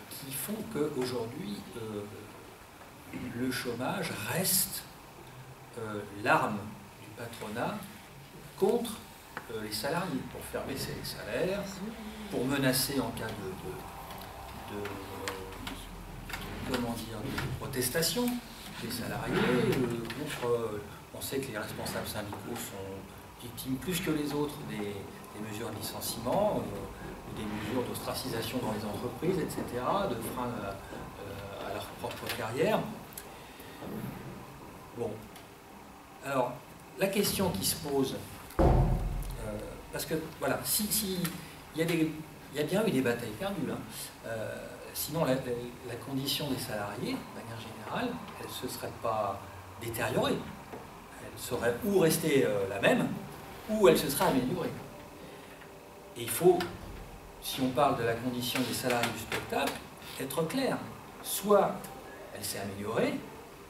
[SPEAKER 3] qui font qu'aujourd'hui le chômage reste l'arme du patronat contre les salariés, pour faire baisser les salaires, pour menacer en cas de protestation des salariés, on sait que les responsables syndicaux sont victimes plus que les autres des mesures de licenciement, des mesures d'ostracisation dans les entreprises, etc., de frein à leur propre carrière. Bon, alors, la question qui se pose, parce que voilà, si il y a bien eu des batailles perdues, hein. Sinon la condition des salariés, de manière générale, elle ne se serait pas détériorée. Elle serait ou restée la même, ou elle se serait améliorée. Et il faut, si on parle de la condition des salariés du spectacle, être clair. Soit elle s'est améliorée,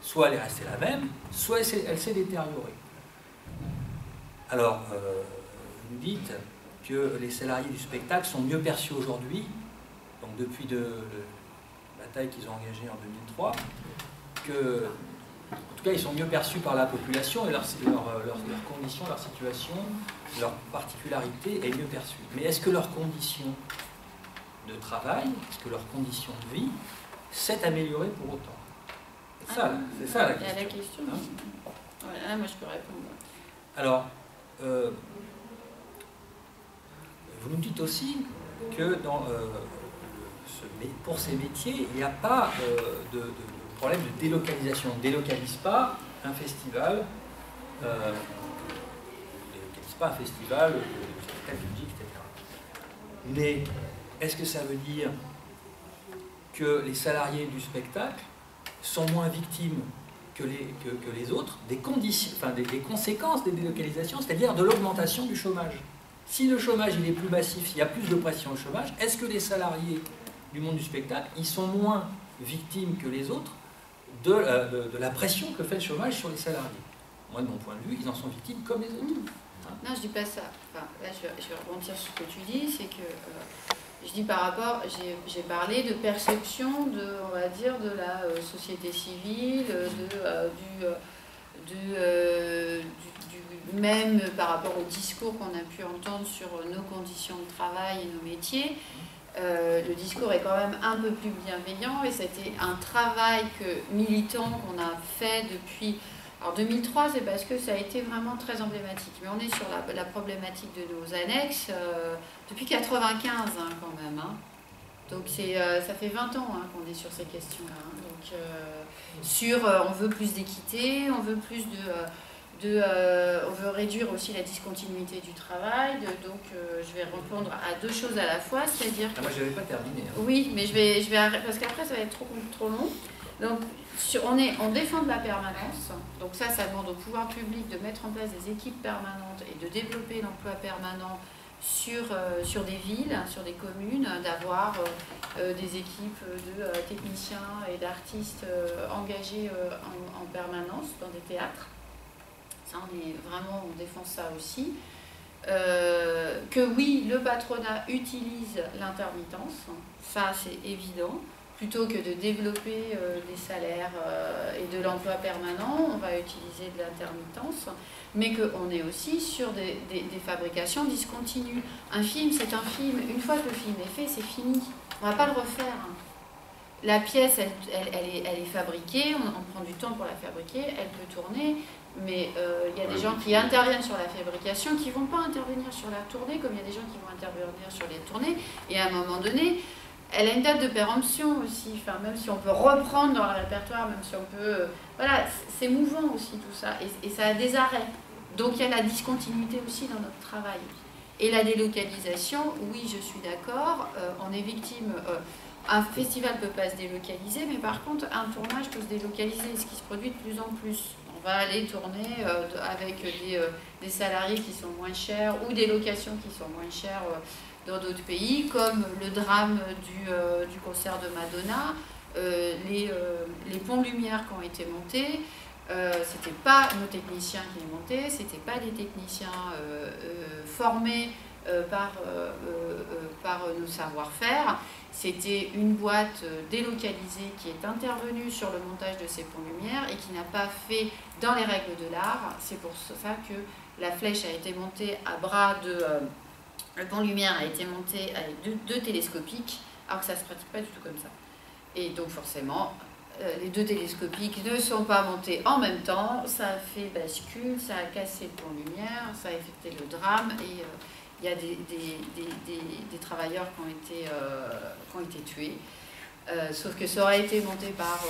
[SPEAKER 3] soit elle est restée la même, soit elle s'est détériorée. Alors, vous nous dites que les salariés du spectacle sont mieux perçus aujourd'hui, donc depuis la bataille qu'ils ont engagée en 2003, que, en tout cas, ils sont mieux perçus par la population et leurs conditions, leur situation, leur particularité est mieux perçue. Mais est-ce que leurs conditions de travail, est-ce que leurs conditions de vie s'est améliorée pour autant? C'est ça la question.
[SPEAKER 5] Il y a la question.
[SPEAKER 3] Hein?
[SPEAKER 5] Voilà, moi je peux répondre.
[SPEAKER 3] Alors, vous nous dites aussi que pour ces métiers, il n'y a pas de problème de délocalisation. On ne délocalise pas un festival, de spectacle public, etc. Mais est-ce que ça veut dire que les salariés du spectacle sont moins victimes que les autres des conséquences des délocalisations, c'est-à-dire de l'augmentation du chômage? Si le chômage il est plus massif, s'il y a plus de pression au chômage, est-ce que les salariés du monde du spectacle, ils sont moins victimes que les autres de la pression que fait le chômage sur les salariés? Moi, de mon point de vue, ils en sont victimes comme les autres.
[SPEAKER 5] Non, je dis pas ça. Enfin, là, je vais rebondir sur ce que tu dis, c'est que je dis par rapport, j'ai parlé de perception on va dire, de la société civile, même par rapport au discours qu'on a pu entendre sur nos conditions de travail et nos métiers. Le discours est quand même un peu plus bienveillant et c'était un travail militant qu'on a fait depuis... Alors 2003, c'est parce que ça a été vraiment très emblématique. Mais on est sur la problématique de nos annexes depuis 95 hein, quand même. Hein. Donc ça fait 20 ans hein, qu'on est sur ces questions-là. Hein. Donc on veut plus d'équité, on veut plus on veut réduire aussi la discontinuité du travail. Donc je vais répondre à deux choses à la fois, c'est-à-dire...
[SPEAKER 3] Moi, je n'avais pas terminé. Hein.
[SPEAKER 5] Oui, mais je vais arrêter parce qu'après ça va être trop long. Donc, on défend de la permanence, donc ça demande au pouvoir public de mettre en place des équipes permanentes et de développer l'emploi permanent sur des villes, sur des communes, d'avoir des équipes de techniciens et d'artistes engagés en permanence dans des théâtres. Ça, on défend ça aussi. Que oui, le patronat utilise l'intermittence, ça c'est évident. Plutôt que de développer des salaires et de l'emploi permanent, on va utiliser de l'intermittence, mais qu'on est aussi sur des fabrications discontinues. Un film, c'est un film. Une fois que le film est fait, c'est fini. On ne va pas le refaire. La pièce, elle est fabriquée, on prend du temps pour la fabriquer, elle peut tourner, mais il y a des gens qui interviennent sur la fabrication qui ne vont pas intervenir sur la tournée, comme il y a des gens qui vont intervenir sur les tournées, et à un moment donné, elle a une date de péremption aussi, enfin, même si on peut reprendre dans le répertoire, même si on peut... voilà, c'est mouvant aussi tout ça, et ça a des arrêts. Donc il y a la discontinuité aussi dans notre travail. Et la délocalisation, oui, je suis d'accord, on est victime... un festival ne peut pas se délocaliser, mais par contre, un tournage peut se délocaliser, ce qui se produit de plus en plus. On va aller tourner avec des salariés qui sont moins chers, ou des locations qui sont moins chères dans d'autres pays, comme le drame du concert de Madonna, les ponts lumière qui ont été montés, c'était pas nos techniciens qui les montaient, c'était pas des techniciens formés par nos savoir-faire, c'était une boîte délocalisée qui est intervenue sur le montage de ces ponts lumière et qui n'a pas fait dans les règles de l'art. C'est pour ça que la flèche a été montée à bras de... le pont lumière a été monté avec deux télescopiques, alors que ça ne se pratique pas du tout comme ça. Et donc forcément, les deux télescopiques ne sont pas montés en même temps, ça a fait bascule, ça a cassé le pont lumière, ça a effectué le drame, et il y a des travailleurs qui ont été tués. Sauf que ça aurait été monté par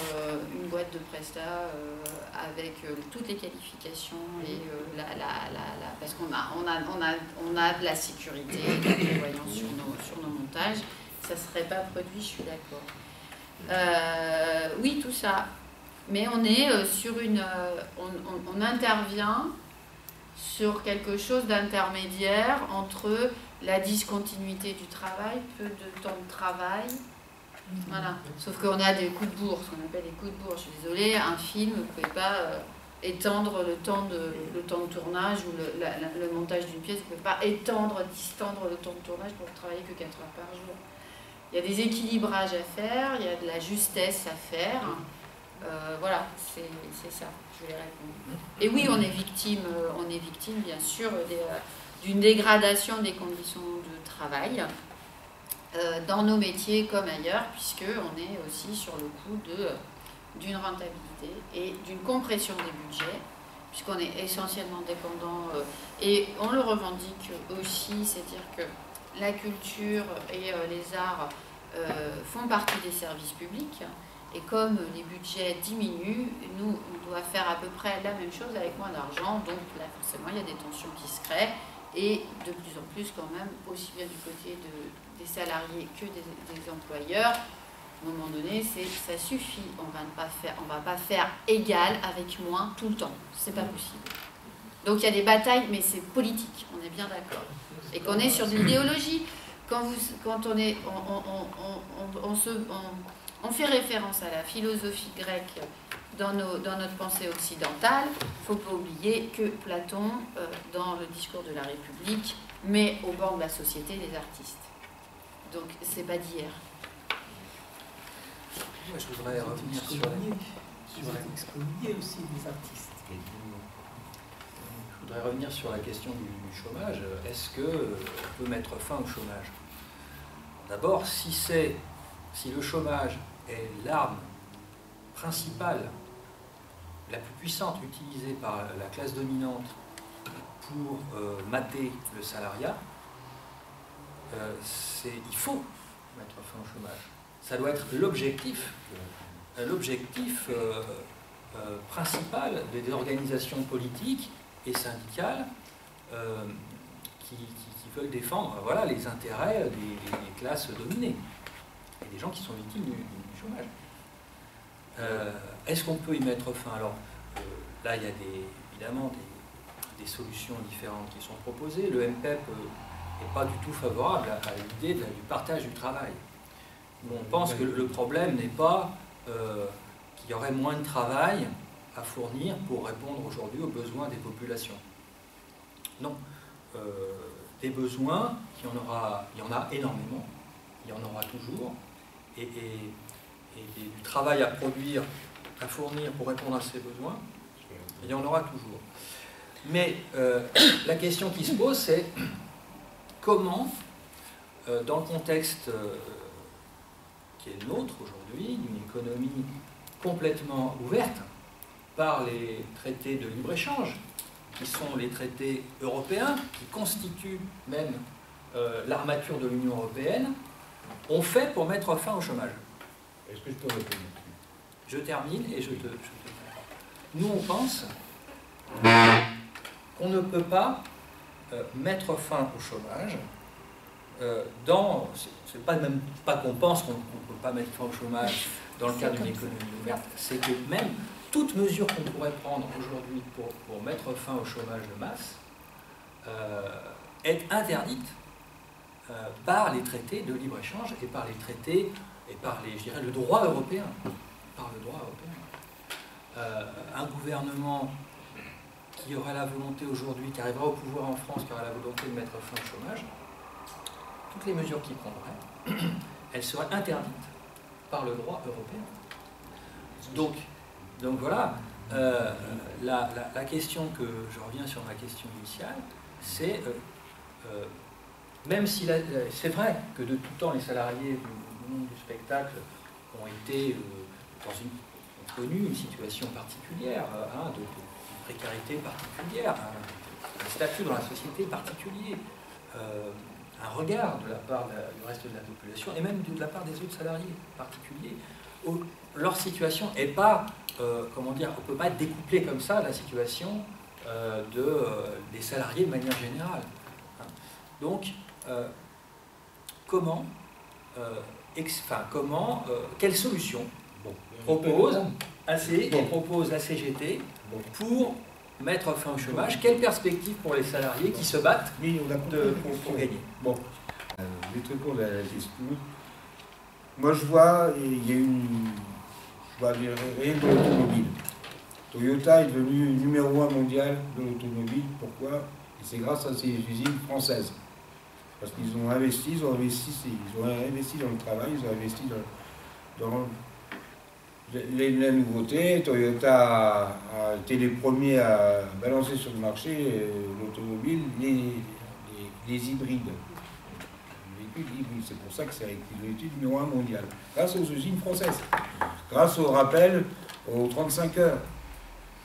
[SPEAKER 5] une boîte de prestat avec toutes les qualifications et parce qu'on a de la sécurité, de la prévoyance sur nos montages. Ça ne serait pas produit, je suis d'accord. Oui, tout ça. Mais on est sur on intervient sur quelque chose d'intermédiaire entre la discontinuité du travail, peu de temps de travail. Voilà. Sauf qu'on a des coups de bourre, ce qu'on appelle des coups de bourre. Je suis désolée, un film, vous ne pouvez pas étendre le temps de tournage ou le montage d'une pièce, vous ne pouvez pas distendre le temps de tournage pour travailler que 4 heures par jour. Il y a des équilibrages à faire, il y a de la justesse à faire. Voilà, c'est ça, je vais répondre. Et oui, on est victime bien sûr, d'une dégradation des conditions de travail. Dans nos métiers comme ailleurs, puisqu'on est aussi sur le coup d'une rentabilité et d'une compression des budgets, puisqu'on est essentiellement dépendant, et on le revendique aussi, c'est-à-dire que la culture et les arts font partie des services publics, et comme les budgets diminuent, nous, on doit faire à peu près la même chose avec moins d'argent, donc là, forcément, il y a des tensions qui se créent, et de plus en plus quand même, aussi bien du côté des salariés que des employeurs. À un moment donné, ça suffit, on va pas faire égal avec moins tout le temps, c'est pas possible. Donc il y a des batailles, mais c'est politique, on est bien d'accord. Et qu'on est sur de l'idéologie. Quand on fait référence à la philosophie grecque dans notre pensée occidentale, il ne faut pas oublier que Platon, dans le discours de la République, met au banc de la société les artistes. Donc, c'est pas d'hier.
[SPEAKER 3] Moi, je voudrais revenir sur
[SPEAKER 1] aussi des artistes.
[SPEAKER 3] Je voudrais revenir sur la question du chômage. Est-ce qu'on peut mettre fin au chômage? D'abord, si le chômage est l'arme principale, la plus puissante utilisée par la classe dominante pour mater le salariat, il faut mettre fin au chômage. Ça doit être l'objectif principal des organisations politiques et syndicales qui veulent défendre les intérêts des classes dominées et des gens qui sont victimes du chômage. Est-ce qu'on peut y mettre fin? Alors là, il y a évidemment des solutions différentes qui sont proposées. Le MPEP n'est pas du tout favorable à l'idée du partage du travail. On pense que le problème n'est pas qu'il y aurait moins de travail à fournir pour répondre aujourd'hui aux besoins des populations. Non. Des besoins, il y en a énormément, il y en aura toujours, et du travail à produire, à fournir pour répondre à ces besoins, il y en aura toujours. Mais la question qui se pose, c'est comment, dans le contexte qui est le nôtre aujourd'hui, d'une économie complètement ouverte par les traités de libre-échange, qui sont les traités européens, qui constituent même l'armature de l'Union européenne, on fait pour mettre fin au chômage.
[SPEAKER 2] Est-ce que je peux répondre?
[SPEAKER 3] Je termine et je te... Nous, on pense qu'on ne peut pas mettre fin au chômage c'est même pas qu'on pense qu'on ne peut pas mettre fin au chômage dans le cadre d'une économie ouverte, c'est que même toute mesure qu'on pourrait prendre aujourd'hui pour mettre fin au chômage de masse est interdite par les traités de libre-échange et par les traités et par le droit européen. Par le droit européen. Un gouvernement qui aurait la volonté aujourd'hui, qui arrivera au pouvoir en France, qui aurait la volonté de mettre fin au chômage, toutes les mesures qu'il prendrait, elles seraient interdites par le droit européen. Donc voilà, la question que, je reviens sur ma question initiale, c'est, même si c'est vrai que de tout temps les salariés du monde du spectacle ont été ont connu une situation particulière, de précarité particulière, un statut dans la société particulier. un regard de la part du reste de la population, et même de la part des autres salariés particuliers. Leur situation n'est pas, comment dire, on ne peut pas découpler comme ça la situation des salariés de manière générale. Donc, quelle solution propose la CGT pour mettre fin au chômage? Quelle perspective pour les salariés qui se battent pour gagner?
[SPEAKER 2] Bon, les trucs pour la question. Moi, je vois, il y a rien de l'automobile. Toyota est devenu numéro 1 mondial de l'automobile. Pourquoi? Et c'est grâce à ces usines françaises. Parce qu'ils ont investi dans le travail, ils ont investi dans la nouveauté. Toyota a été les premiers à balancer sur le marché l'automobile, les hybrides. Les véhicules hybrides. C'est pour ça que ça a été numéro 1 mondial. Grâce aux usines françaises. Grâce au rappel aux 35 heures.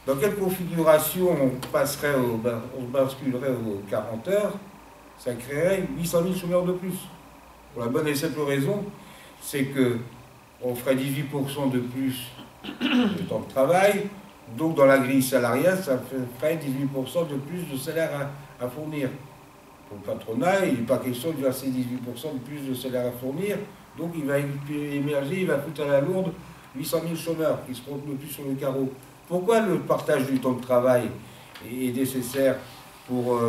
[SPEAKER 2] Dans quelle configuration on basculerait aux 40 heures? Ça créerait 800 000 chômeurs de plus. Pour la bonne et simple raison, c'est qu'on ferait 18% de plus de temps de travail, donc dans la grille salariale, ça ferait 18% de plus de salaire à fournir. Pour le patronat, il n'est pas question de verser 18% de plus de salaire à fournir, donc il va émerger, il va foutre à la lourde 800 000 chômeurs qui seront le plus sur le carreau. Pourquoi le partage du temps de travail est nécessaire pour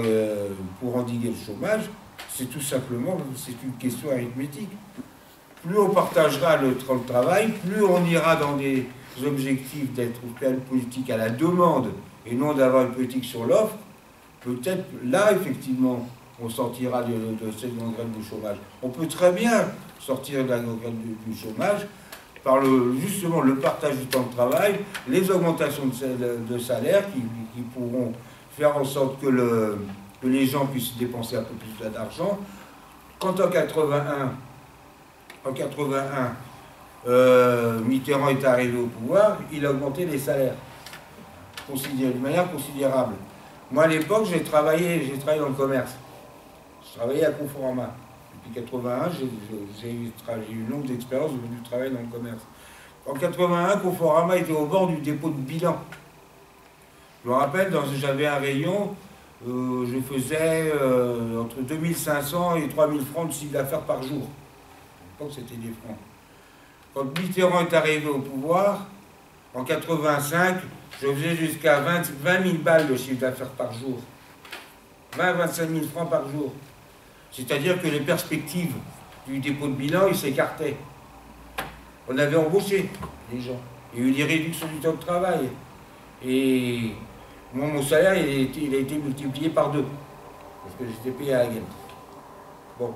[SPEAKER 2] endiguer le chômage? C'est tout simplement, c'est une question arithmétique. Plus on partagera le temps de travail, plus on ira dans des objectifs d'être une politique à la demande et non d'avoir une politique sur l'offre. Peut-être là, effectivement, on sortira de cette gangrène du chômage. On peut très bien sortir de la gangrène du chômage par justement le partage du temps de travail, les augmentations de salaire qui pourront faire en sorte que les gens puissent dépenser un peu plus d'argent. Quand en 81, Mitterrand est arrivé au pouvoir, il a augmenté les salaires de manière considérable. Moi, à l'époque, j'ai travaillé dans le commerce. Je travaillais à Conforama. Depuis 81, j'ai eu une longue expérience du travail dans le commerce. En 81, Conforama était au bord du dépôt de bilan. Je me rappelle, j'avais un rayon, je faisais entre 2500 et 3000 francs de chiffre d'affaires par jour. À l'époque, c'était des francs. Quand Mitterrand est arrivé au pouvoir, en 85, je faisais jusqu'à 20 000 balles de chiffre d'affaires par jour. 25 000 francs par jour. C'est-à-dire que les perspectives du dépôt de bilan, ils s'écartaient. On avait embauché les gens. Il y a eu des réductions du temps de travail. Et moi, mon salaire, il a été multiplié par 2. Parce que j'étais payé à la gaine. Bon,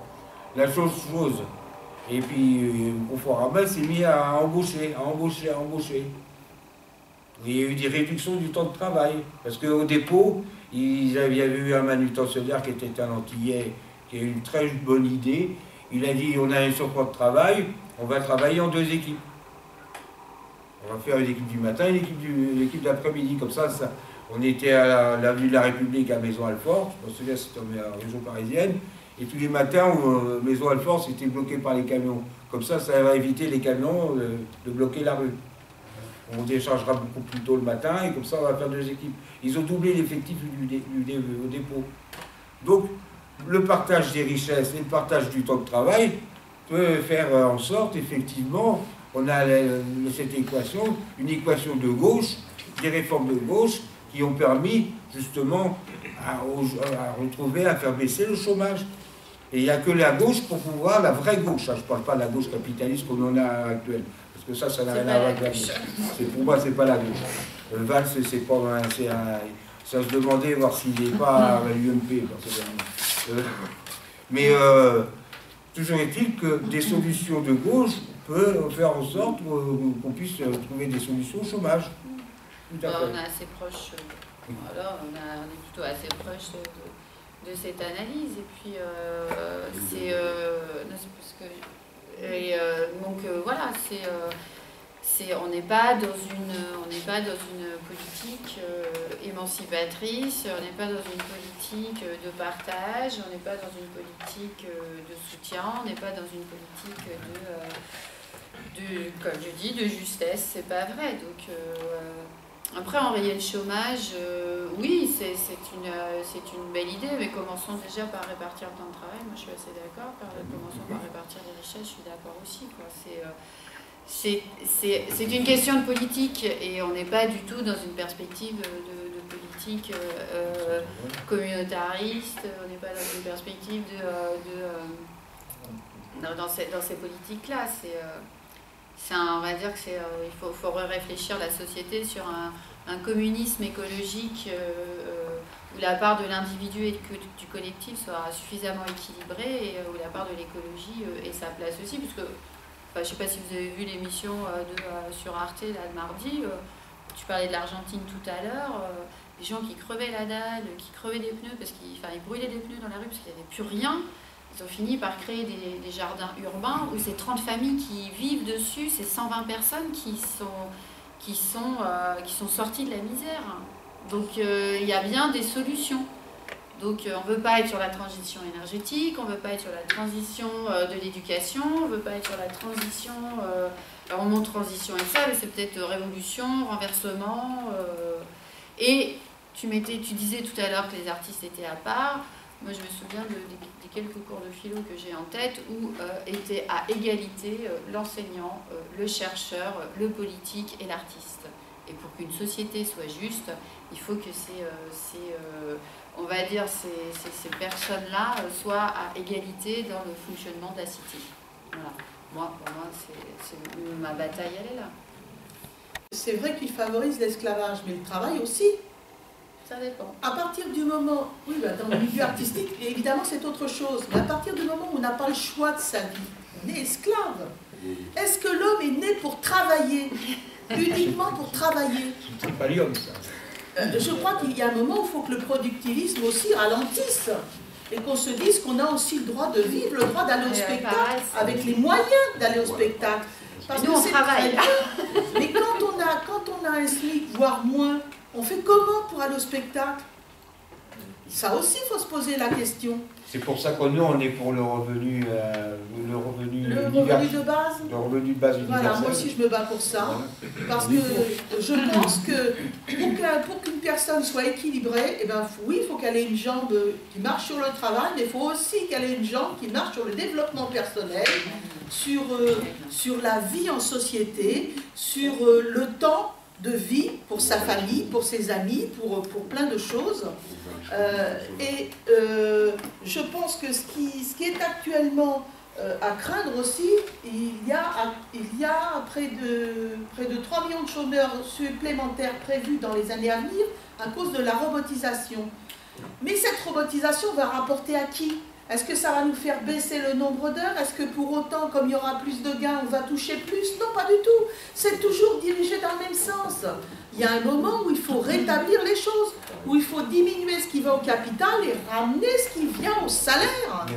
[SPEAKER 2] la chose. Et puis, Conforama s'est mis à embaucher. Il y a eu des réductions du temps de travail. Parce qu'au dépôt, il y avait eu un manutentionnaire qui était un Antillais, qui a eu une très bonne idée. Il a dit, on a un surcroît de travail, on va travailler en 2 équipes. On va faire une équipe du matin et une équipe d'après-midi. Comme ça, on était à l'avenue de la République à Maison-Alfort. Je me souviens, c'était en région parisienne. Et tous les matins, Maison-Alfort, c'était bloqué par les camions. Comme ça va éviter les camions de bloquer la rue. On déchargera beaucoup plus tôt le matin et comme ça, on va faire 2 équipes. Ils ont doublé l'effectif du dépôt. Donc, le partage des richesses et le partage du temps de travail peut faire en sorte, effectivement, on a cette équation, une équation de gauche, des réformes de gauche qui ont permis justement à retrouver, à faire baisser le chômage. Et il n'y a que la gauche pour pouvoir, la vraie gauche, je ne parle pas de la gauche capitaliste qu'on en a actuelle, parce que ça n'a rien à voir avec la gauche. Pour moi, c'est pas la gauche. Valls, c'est pas ça se demandait voir s'il n'est pas à l'UMP. Mais toujours est-il que des solutions de gauche peuvent faire en sorte qu'on puisse trouver des solutions au chômage. Tout à fait.
[SPEAKER 5] On est assez proche, voilà, on est plutôt assez proche de cette analyse. Et puis, donc voilà, on n'est pas dans une politique émancipatrice, on n'est pas dans une politique de partage, on n'est pas dans une politique de soutien, on n'est pas dans une politique comme je dis, de justesse. C'est pas vrai. Donc après, enrayer le chômage, oui, c'est une belle idée, mais commençons déjà par répartir le temps de travail. Moi, je suis assez d'accord. Commençons par répartir les richesses, je suis d'accord aussi, quoi. C'est une question de politique et on n'est pas du tout dans une perspective de politique communautariste, on n'est pas dans une perspective dans ces politiques-là. On va dire que il faut réfléchir la société sur un communisme écologique où la part de l'individu et du collectif soit suffisamment équilibrée et où la part de l'écologie ait sa place aussi, puisque je ne sais pas si vous avez vu l'émission sur Arte là, de mardi, tu parlais de l'Argentine tout à l'heure, des gens qui crevaient la dalle, qui crevaient des pneus, parce qu'ils brûlaient des pneus dans la rue parce qu'il n'y avait plus rien. Ils ont fini par créer des jardins urbains où c'est 30 familles qui vivent dessus, c'est 120 personnes qui sont sorties de la misère. Donc il y a bien des solutions. Donc on ne veut pas être sur la transition énergétique, on ne veut pas être sur la transition de l'éducation, on ne veut pas être sur la transition, alors on montre transition et ça, mais c'est peut-être révolution, renversement. Et tu disais tout à l'heure que les artistes étaient à part. Moi je me souviens des quelques cours de philo que j'ai en tête où étaient à égalité l'enseignant, le chercheur, le politique et l'artiste. Et pour qu'une société soit juste, il faut que on va dire, ces personnes-là soient à égalité dans le fonctionnement de la cité. Voilà. Pour moi, ma bataille, elle est là.
[SPEAKER 1] C'est vrai qu'il favorise l'esclavage, mais le travail aussi.
[SPEAKER 5] Ça dépend.
[SPEAKER 1] À partir du moment, oui, dans le milieu artistique, évidemment, c'est autre chose, mais à partir du moment où on n'a pas le choix de sa vie, on est esclave. Est-ce que l'homme est né pour travailler, uniquement pour travailler?
[SPEAKER 2] C'est pas l'homme, ça.
[SPEAKER 1] Je crois qu'il y a un moment où il faut que le productivisme aussi ralentisse et qu'on se dise qu'on a aussi le droit de vivre, le droit d'aller au spectacle, avec les moyens d'aller au spectacle.
[SPEAKER 5] Parce que nous, on travaille.
[SPEAKER 1] Mais quand on a un SMIC, voire moins, on fait comment pour aller au spectacle? Ça aussi, il faut se poser la question.
[SPEAKER 2] C'est pour ça que nous, on est pour le revenu de base. Le revenu de base universel.
[SPEAKER 1] Voilà, moi aussi je me bats pour ça. Parce que je pense que pour qu'une personne soit équilibrée, eh ben, oui, il faut qu'elle ait une jambe qui marche sur le travail, mais il faut aussi qu'elle ait une jambe qui marche sur le développement personnel, sur la vie en société, sur le temps de vie pour sa famille, pour ses amis, pour plein de choses. Je pense que ce qui est actuellement à craindre aussi, il y a près de 3 millions de chômeurs supplémentaires prévus dans les années à venir à cause de la robotisation. Mais cette robotisation va rapporter à qui? Est-ce que ça va nous faire baisser le nombre d'heures? Est-ce que pour autant, comme il y aura plus de gains, on va toucher plus? Non, pas du tout. C'est toujours dirigé dans le même sens. Il y a un moment où il faut rétablir les choses, où il faut diminuer ce qui va au capital et ramener ce qui vient au salaire.
[SPEAKER 2] Mais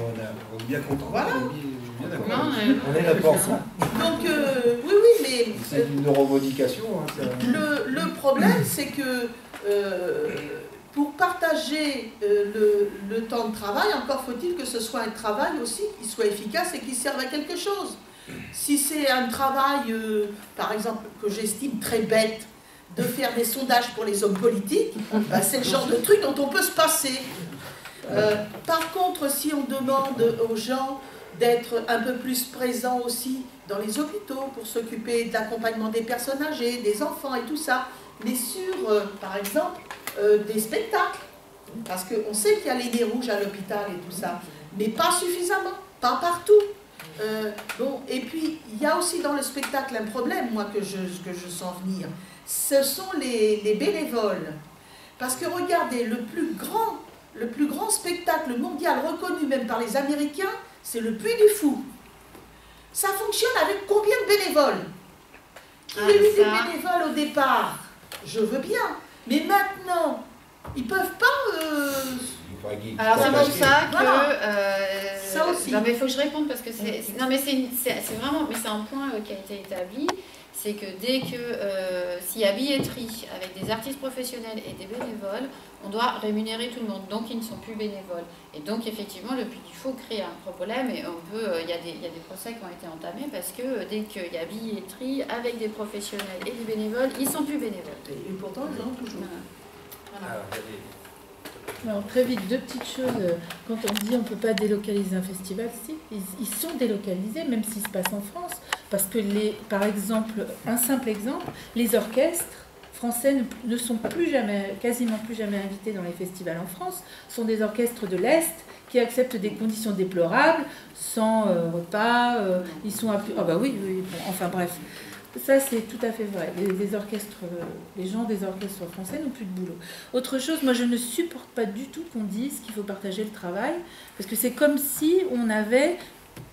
[SPEAKER 2] on est bien content.
[SPEAKER 1] Voilà.
[SPEAKER 2] On est d'accord.
[SPEAKER 1] Donc, oui, mais...
[SPEAKER 2] C'est une revendication. Hein,
[SPEAKER 1] le problème, c'est que... pour partager le temps de travail, encore faut-il que ce soit un travail aussi qui soit efficace et qui serve à quelque chose. Si c'est un travail, par exemple, que j'estime très bête, de faire des sondages pour les hommes politiques, bah, c'est le genre de truc dont on peut se passer. Par contre, si on demande aux gens d'être un peu plus présents aussi dans les hôpitaux pour s'occuper de l'accompagnement des personnes âgées, des enfants et tout ça, mais sur, par exemple, des spectacles, parce qu'on sait qu'il y a les nez rouges à l'hôpital et tout ça, mais pas suffisamment, pas partout. Bon, et puis, il y a aussi dans le spectacle un problème, moi, que je sens venir, ce sont les bénévoles. Parce que regardez, le plus grand spectacle mondial reconnu même par les Américains, c'est le Puy du Fou. Ça fonctionne avec combien de bénévoles? Qu'il y ait eu des bénévoles au départ, je veux bien. Mais maintenant, ils ne peuvent pas...
[SPEAKER 5] Alors c'est pour ça que...
[SPEAKER 1] Voilà. Ça aussi.
[SPEAKER 5] Non mais il faut que je réponde parce que c'est... Non mais c'est vraiment... Mais c'est un point qui a été établi. c'est que dès que s'il y a billetterie avec des artistes professionnels et des bénévoles, on doit rémunérer tout le monde, donc ils ne sont plus bénévoles. Et donc effectivement, il faut créer un problème et il y a des procès qui ont été entamés parce que dès qu'il y a billetterie avec des professionnels et des bénévoles, ils ne sont plus bénévoles.
[SPEAKER 1] Et pourtant, ils en ont toujours.
[SPEAKER 5] Voilà.
[SPEAKER 3] Alors,
[SPEAKER 7] Alors, très vite, deux petites choses. Quand on dit on ne peut pas délocaliser un festival, si, ils sont délocalisés, même s'ils se passent en France. Parce que, par exemple, un simple exemple, les orchestres français ne sont quasiment plus jamais invités dans les festivals en France. Ce sont des orchestres de l'Est qui acceptent des conditions déplorables, sans repas. Ils sont à plus... Ah bah oui, bon, enfin bref. Ça, c'est tout à fait vrai. Les gens des orchestres français n'ont plus de boulot. Autre chose, moi, je ne supporte pas du tout qu'on dise qu'il faut partager le travail, parce que c'est comme si on avait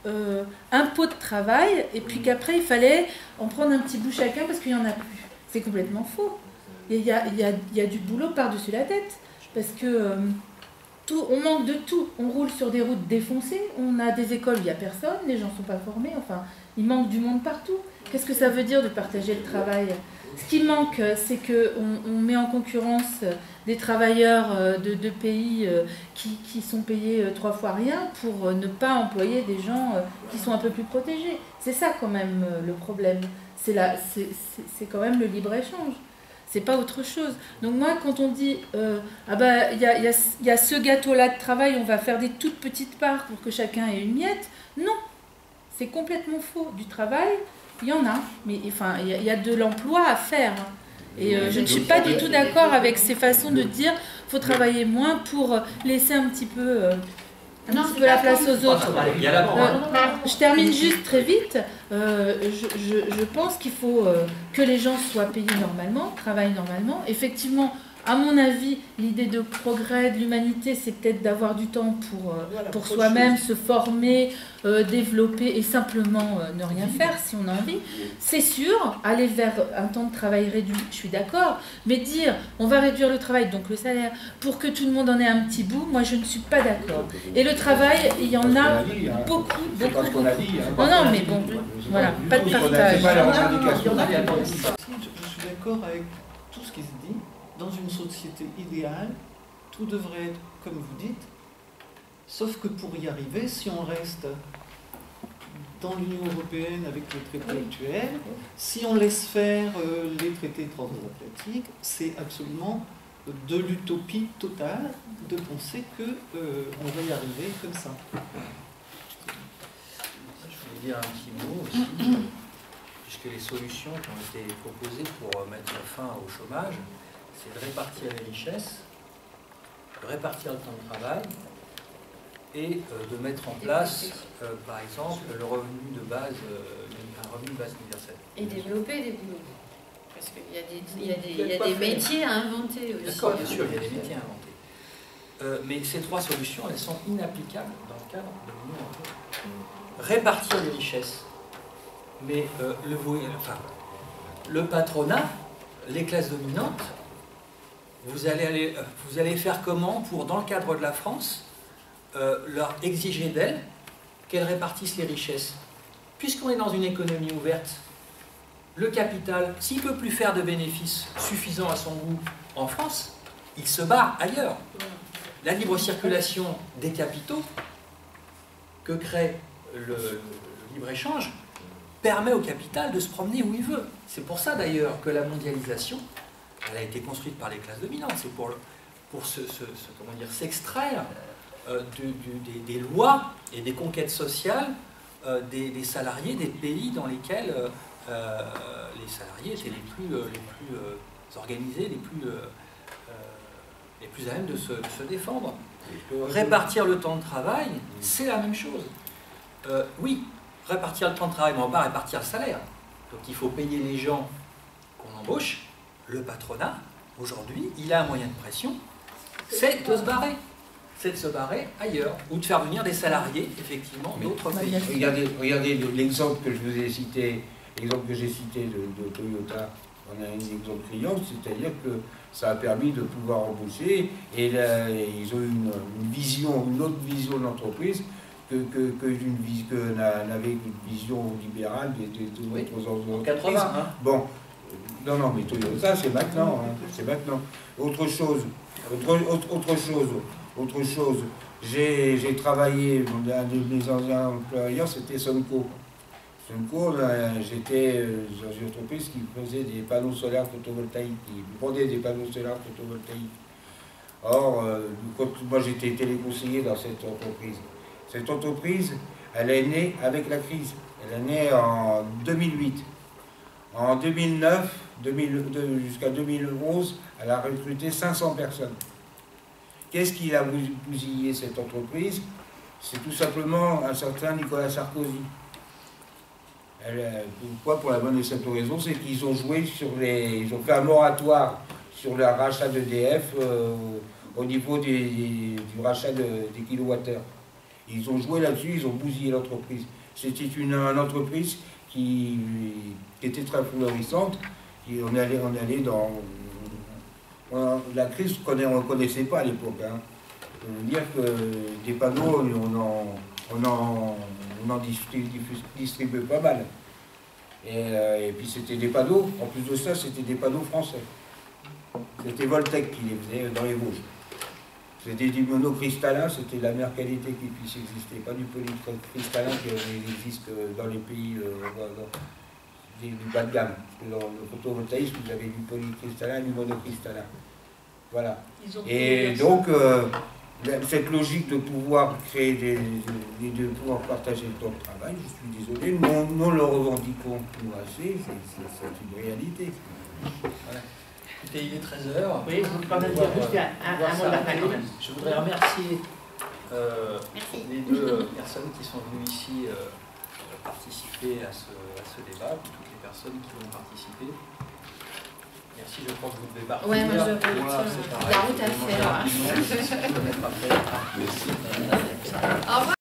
[SPEAKER 7] un pot de travail, et puis qu'après, il fallait en prendre un petit bout chacun, parce qu'il n'y en a plus. C'est complètement faux. Il y a du boulot par-dessus la tête, parce que on manque de tout. On roule sur des routes défoncées, on a des écoles où il n'y a personne, les gens ne sont pas formés, enfin, il manque du monde partout. Qu'est-ce que ça veut dire de partager le travail? Ce qui manque, c'est qu'on met en concurrence des travailleurs de pays qui sont payés 3 fois rien pour ne pas employer des gens qui sont un peu plus protégés. C'est ça quand même le problème. C'est quand même le libre-échange. C'est pas autre chose. Donc moi, quand on dit il y a ce gâteau-là de travail, on va faire des toutes petites parts pour que chacun ait une miette, non, c'est complètement faux. Du travail, il y en a, mais enfin, il y a de l'emploi à faire. Et je ne suis pas du tout d'accord avec ces façons de dire qu'il faut travailler moins pour laisser un petit peu la place aux autres. Je termine juste très vite. Je pense qu'il faut que les gens soient payés normalement, travaillent normalement. Effectivement, à mon avis, l'idée de progrès de l'humanité, c'est peut-être d'avoir du temps pour soi-même, se former, développer et simplement ne rien faire si on a envie. C'est sûr, aller vers un temps de travail réduit, je suis d'accord, mais dire on va réduire le travail, donc le salaire, pour que tout le monde en ait un petit bout, moi je ne suis pas d'accord. Et le travail, il y en a beaucoup.
[SPEAKER 2] C'est pas ce qu'on a dit.
[SPEAKER 7] Non, mais bon, voilà, pas de partage.
[SPEAKER 9] Je suis d'accord avec tout ce qui se dit. Dans une société idéale, tout devrait être comme vous dites, sauf que pour y arriver, si on reste dans l'Union européenne avec les traités actuels, si on laisse faire les traités transatlantiques, c'est absolument de l'utopie totale de penser qu'on va y arriver comme ça.
[SPEAKER 3] Je voulais dire un petit mot aussi, puisque les solutions qui ont été proposées pour mettre fin au chômage, c'est de répartir les richesses, de répartir le temps de travail et de mettre en place, par exemple, le revenu de base, un revenu de base universel.
[SPEAKER 5] Et développer des boulots. Parce qu'il y a des métiers à inventer aussi.
[SPEAKER 3] D'accord, bien sûr, il y a des métiers à inventer. Mais ces 3 solutions, elles sont inapplicables dans le cadre de l'Union européenne. Répartir les richesses. Mais le patronat, les classes dominantes, vous allez faire comment pour, dans le cadre de la France, leur exiger d'elles qu'elles répartissent les richesses? Puisqu'on est dans une économie ouverte, le capital, s'il ne peut plus faire de bénéfices suffisants à son goût en France, il se barre ailleurs. La libre circulation des capitaux que crée le libre-échange permet au capital de se promener où il veut. C'est pour ça d'ailleurs que la mondialisation, elle a été construite par les classes dominantes. C'est pour s'extraire des lois et des conquêtes sociales des salariés des pays dans lesquels les salariés étaient les plus organisés, les plus à même de se défendre. Répartir le temps de travail, c'est la même chose. Oui, répartir le temps de travail, mais on va pas répartir le salaire. Donc il faut payer les gens qu'on embauche. Le patronat, aujourd'hui, il a un moyen de pression, c'est de se barrer. C'est de se barrer ailleurs, ou de faire venir des salariés, effectivement, d'autres pays.
[SPEAKER 2] Regardez l'exemple que je vous ai cité, l'exemple que j'ai cité de Toyota, on a un exemple criant, c'est-à-dire que ça a permis de pouvoir embaucher, et là, ils ont une autre vision de l'entreprise n'avait une vision libérale des autres
[SPEAKER 3] En
[SPEAKER 2] entreprises.
[SPEAKER 3] 80, hein.
[SPEAKER 2] Bon, non, mais Toyota, c'est maintenant, hein, c'est maintenant. Autre chose, j'ai travaillé, un de mes anciens employeurs, c'était Sonco. Sonco, j'étais dans une entreprise qui faisait des panneaux solaires photovoltaïques, qui vendait des panneaux solaires photovoltaïques. Or, moi j'étais téléconseiller dans cette entreprise. Cette entreprise, elle est née avec la crise. Elle est née en 2008. En 2009, jusqu'à 2011, elle a recruté 500 personnes. Qu'est-ce qui a bousillé cette entreprise? C'est tout simplement un certain Nicolas Sarkozy. Pourquoi? Pour la bonne et simple raison, c'est qu'ils ont joué ils ont fait un moratoire sur le rachat d'EDF au niveau du rachat des kilowattheures. Ils ont joué là-dessus, ils ont bousillé l'entreprise. C'était une entreprise qui était très florissante. Et on allait dans... La crise qu'on ne connaissait pas à l'époque. Hein. Je veux dire que des panneaux, on en distribuait pas mal. Et puis c'était des panneaux, en plus de ça, c'était des panneaux français. C'était Voltec qui les faisait dans les Vosges. C'était du monocristallin, c'était de la meilleure qualité qui puisse exister, pas du polycristallin qui existe dans les pays du bas de gamme. Dans le photovoltaïsme, vous avez du polycristallin et du monocristallin. Voilà. Et donc, cette logique de pouvoir créer de pouvoir partager le temps de travail, je suis désolé, nous le revendiquons nous assez, c'est une réalité. Voilà.
[SPEAKER 3] Écoutez, il est 13h.
[SPEAKER 8] Oui, je voudrais quand même dire juste un mot de la famille.
[SPEAKER 3] Je voudrais remercier les deux personnes qui sont venues ici participer à ce débat, puis toutes les personnes qui vont participer. Merci, je crois que vous devez partir.
[SPEAKER 5] Ouais, moi je vais
[SPEAKER 3] Moi, c'est pareil.
[SPEAKER 5] la route à faire.
[SPEAKER 3] Merci.
[SPEAKER 5] Au